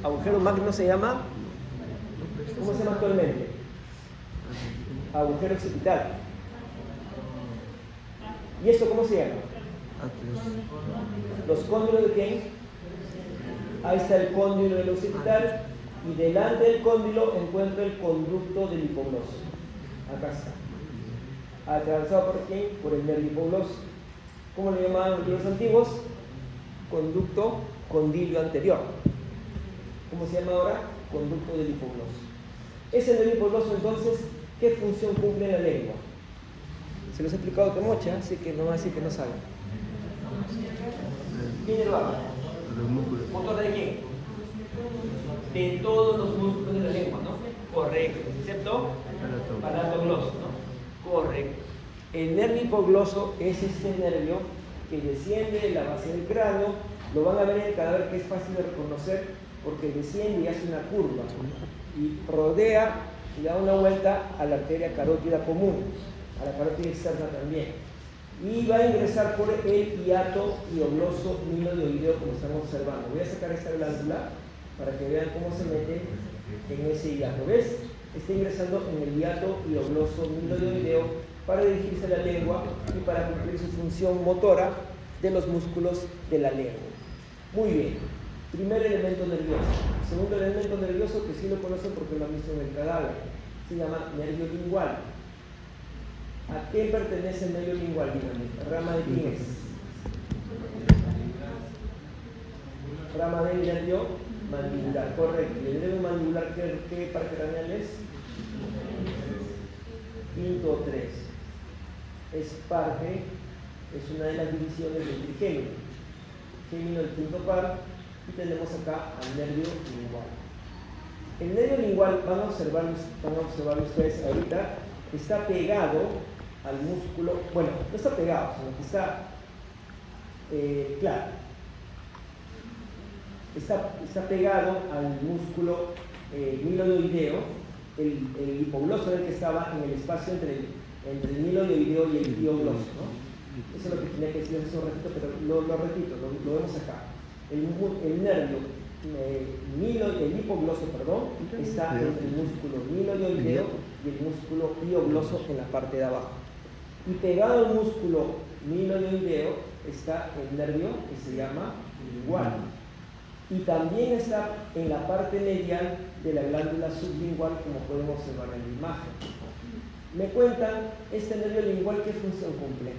Agujero magno se llama. ¿Cómo se llama actualmente? Agujero occipital. ¿Y esto cómo se llama? ¿Los cóndilos de quién? Ahí está el cóndilo del occipital y delante del cóndilo encuentro el conducto del hipogloso. Acá está. ¿Atravesado por quién? Por el nervio hipogloso. ¿Cómo le llamaban los antiguos? Conducto condilio anterior. ¿Cómo se llama ahora? Conducto del hipogloso. Ese nervio hipogloso, entonces, ¿qué función cumple en la lengua? Se los he explicado que mocha, así que no va a decir que no sabe. ¿Quién lo haga? ¿Motor de quién? De todos los músculos de la lengua, ¿no? Correcto, excepto palatogloso, ¿no? Correcto. El nervio hipogloso es este nervio que desciende de la base del cráneo. Lo van a ver en el cadáver, que es fácil de reconocer porque desciende y hace una curva y rodea y da una vuelta a la arteria carótida común, a la carótida externa también, y va a ingresar por el hiato hiogloso miloioideo, como están observando. Voy a sacar esta glándula para que vean cómo se mete en ese hiato. ¿Ves? Está ingresando en el hiato hiogloso miloioideo para dirigirse a la lengua y para cumplir su función motora de los músculos de la lengua. Muy bien. Primer elemento nervioso. Segundo elemento nervioso, que sí lo conocen porque lo han visto en el cadáver, se llama nervio lingual. ¿A qué pertenece el nervio lingual? Díganme. ¿Rama de quién es? Rama del nervio mandibular, correcto. ¿Y el nervio mandibular qué parte craneal es? Quinto 3. Es parte, es una de las divisiones del trigémino. Trigémino del quinto par, y tenemos acá al nervio lingual. El nervio lingual, van a observar ustedes ahorita, está pegado al músculo, bueno, no está pegado, sino que está, claro, está pegado al músculo miloideo, el hipogloso era el que estaba en el espacio entre el miloideo y el hiogloso, ¿no? Eso es lo que tenía que decir hace un ratito, pero lo repito, lo vemos acá. El nervio, el hipogloso, está entre el músculo miloideo y el músculo hiogloso en la parte de abajo. Y pegado al músculo miloideo está el nervio que se llama lingual. Y también está en la parte medial de la glándula sublingual, como podemos observar en la imagen. Me cuentan, este nervio lingual, ¿qué función cumple?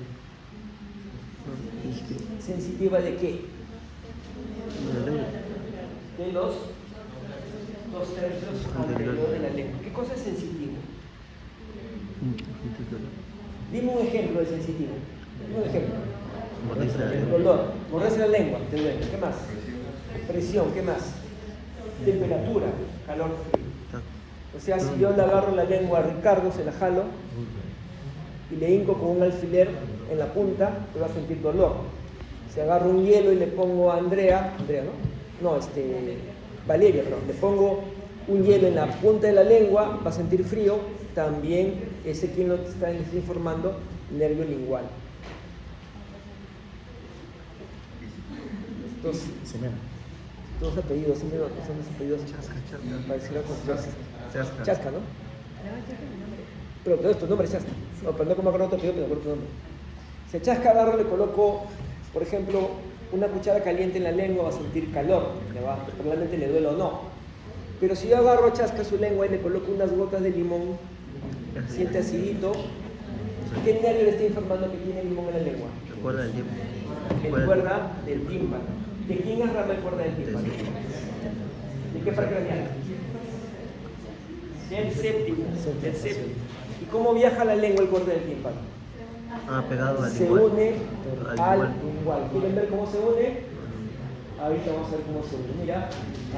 ¿Sensitiva de qué? De los 2/3 alrededor de la lengua. ¿Qué cosa es sensitiva? Dime un ejemplo de sensitivo. Dime un ejemplo. Dolor, morderse la lengua, te duele. ¿Qué más? Presión, ¿qué más? Temperatura, calor, frío. O sea, si yo le agarro la lengua a Ricardo, se la jalo y le hinco con un alfiler en la punta, te va a sentir dolor. Si agarro un hielo y le pongo a Valeria, perdón, le pongo un hielo en la punta de la lengua, va a sentir frío, también ese quien lo está informando, nervio lingual. Dos apellidos, son los apellidos Chasca, ¿no? Pero tu nombre es Chasca. No, pero no como agarro otro apellido, pero agarro tu nombre. Si a Chasca agarro, le coloco, por ejemplo, una cuchara caliente en la lengua, va a sentir calor, probablemente le duele o no. Pero si yo agarro a Chasca su lengua y le coloco unas gotas de limón, siente acidito, ¿qué nervio le está informando que tiene limón en la lengua? El cuerda del tímpano. El cuerda del tímpano. ¿De quién es rama el cuerda del tímpano? ¿De qué parte craneal? Del séptimo. ¿Y cómo viaja la lengua el cuerda del tímpano? Pegado al Se lingual. une al lingual. ¿Quieren ver cómo se une? Ahorita vamos a ver cómo se une. Mira,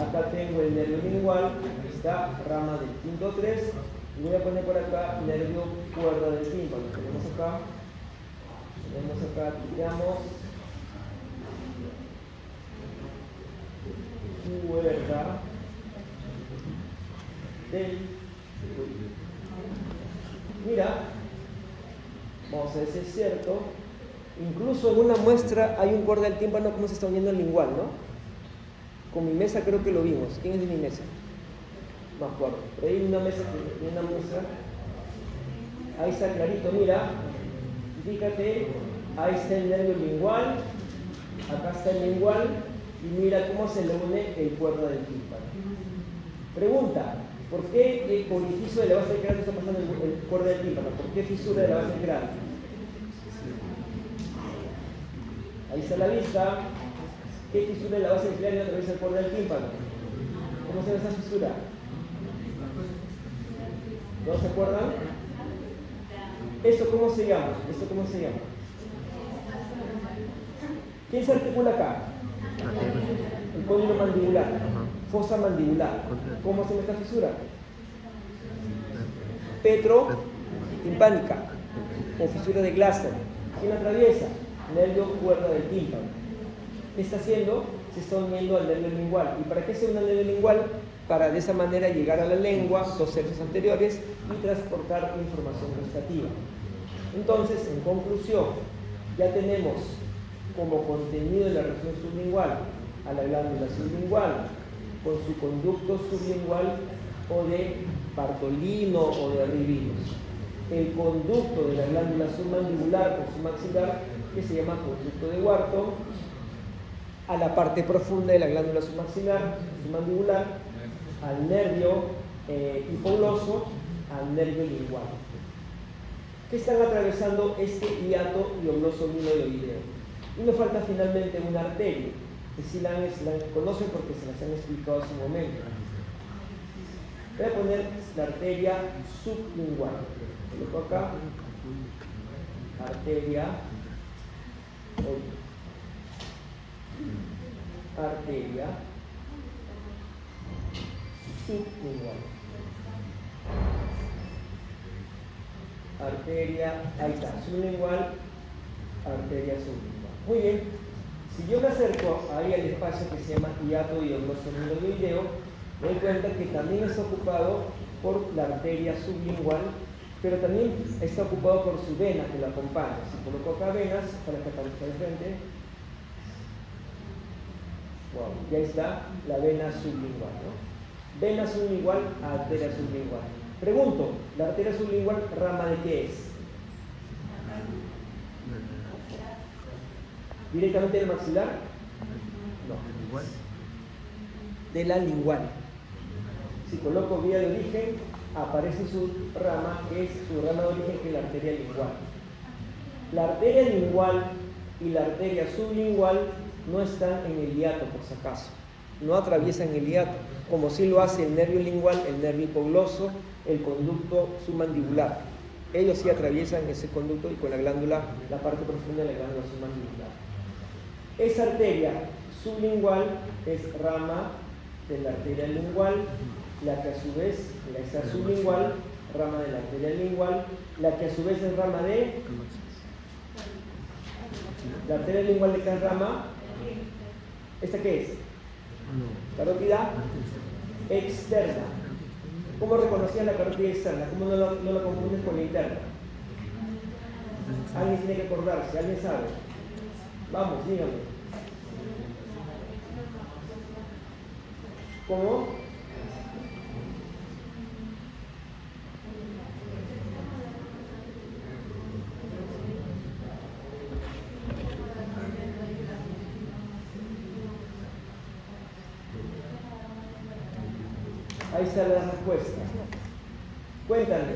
acá tengo el nervio lingual, está rama del quinto 3, y voy a poner por acá nervio cuerda del tímpano. Tenemos acá, tiramos cuerda del. Mira, vamos a ver si es cierto. Incluso en una muestra hay un cuerda del tímpano como se está uniendo al lingual, ¿no? Con mi mesa creo que lo vimos. ¿Quién es de mi mesa? No me acuerdo. Pero hay una mesa, una muestra. Ahí está clarito, mira. Fíjate, ahí está el nervio lingual. Acá está el lingual. Y mira cómo se le une el cuerda del tímpano. Pregunta, ¿por qué el orificio de la base del cráneo está pasando el cuerda del tímpano? ¿Por qué fisura de la base del cráneo? Ahí está la vista. ¿Qué fisura de la base del cráneo atraviesa el cuerda del tímpano? ¿Cómo se ve esa fisura? ¿No se acuerdan? ¿Esto cómo se llama? ¿Quién se articula acá? El cóndilo mandibular, fosa mandibular. ¿Cómo se ve esta fisura? Timpánica o fisura de Glasser. ¿Quién la atraviesa? Nervio cuerda del tímpano. ¿Qué está haciendo? Se está uniendo al nervio lingual. ¿Y para qué se une al nervio lingual? Para de esa manera llegar a la lengua, 2 tercios anteriores, y transportar información gustativa. Entonces, en conclusión, ya tenemos como contenido de la región sublingual a la glándula sublingual con su conducto sublingual o de Bartolino o de Rivilos. El conducto de la glándula submandibular o submaxilar, que se llama conducto de Wharton, a la parte profunda de la glándula submandibular, al nervio hipogloso, al nervio lingual. ¿Qué están atravesando este hiato hiogloso miloideo? Y nos falta finalmente una arteria, que sí la conocen porque se las han explicado hace un momento. Voy a poner la arteria sublingual. Coloco acá, arteria sublingual. Ahí está, sublingual, arteria sublingual. Muy bien, si yo me acerco ahí al espacio que se llama hiato hiogloso miloideo, Me doy cuenta que también está ocupado por la arteria sublingual, pero también está ocupado por su vena que lo acompaña. Si coloco acá venas, para que aparezca de frente, wow, ya está la vena sublingual, ¿no? Vena sublingual a arteria sublingual. Pregunto, ¿la arteria sublingual rama de qué es? ¿Directamente del maxilar? No. Igual. De la lingual. Si coloco vía de origen, aparece su rama, que es su rama de origen, que es la arteria lingual. La arteria lingual y la arteria sublingual no están en el hiato, por si acaso. No atraviesan el hiato, como sí lo hace el nervio lingual, el nervio hipogloso, el conducto submandibular. Ellos sí atraviesan ese conducto y con la glándula, la parte profunda de la glándula submandibular. Esa arteria sublingual es rama de la arteria lingual, la que a su vez, esa sublingual, rama de la arteria lingual, la que a su vez es rama de la arteria lingual. ¿De qué rama? ¿Esta qué es? Carótida externa. ¿Cómo reconocías la carótida externa? ¿Cómo no la confundes con la interna? Alguien tiene que acordarse, alguien sabe. Vamos, dígame. ¿Cómo? Ahí está la respuesta. Cuéntame,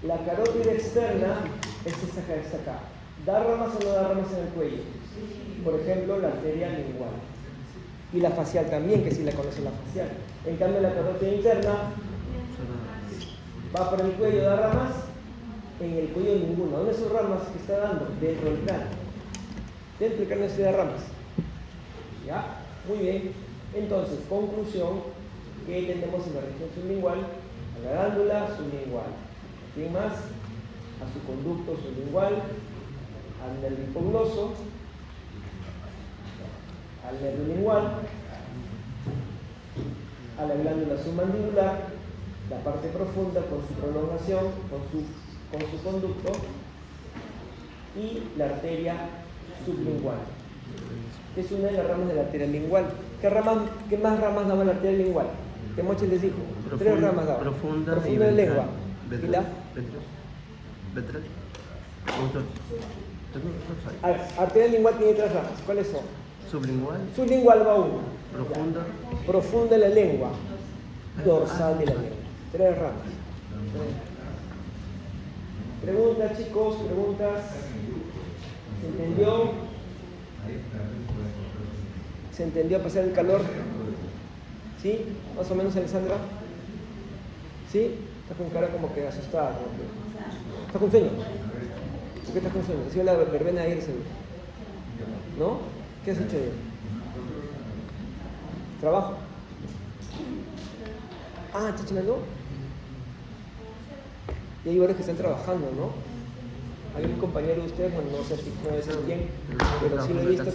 la carótida externa es esta que está acá. ¿Da ramas o no da ramas en el cuello? Por ejemplo, la arteria lingual. Y la facial también, que sí la conocen la facial. En cambio, la carótida interna va por el cuello, da ramas. En el cuello ninguna. ¿Dónde son ramas que está dando? Dentro del cráneo. Dentro del cráneo se da ramas. ¿Ya? Muy bien. Entonces, conclusión. Que tenemos en la región sublingual a la glándula sublingual. ¿Quién más? A su conducto sublingual, al nervio hipogloso, al nervio lingual, a la glándula submandibular, la parte profunda con su prolongación, con su conducto, y la arteria sublingual, que es una de las ramas de la arteria lingual. ¿Qué más ramas daba la arteria lingual? Que Moche les dijo, 3 ramas daba. Profunda y de lengua. ventral. ¿Y la? Ventral. Arteria lingual tiene 3 ramas. ¿Cuáles son? Sublingual. Sublingual va 1. Profunda. Profunda de la lengua. Dorsal de la lengua. 3 ramas. Preguntas, chicos, preguntas. ¿Se entendió? ¿Se entendió a pesar del calor? ¿Sí? ¿Más o menos, Alessandra? ¿Sí? Estás con cara como que asustada. ¿Estás con sueño? ¿Por qué estás con sueño? Ha sido la verbena de irse. ¿No? ¿Qué has hecho ayer? ¿Trabajo? Ah, ¿estás chingando? Y hay varios que están trabajando, ¿no? Hay un compañero de ustedes, bueno, no sé quién, pero sí lo he visto que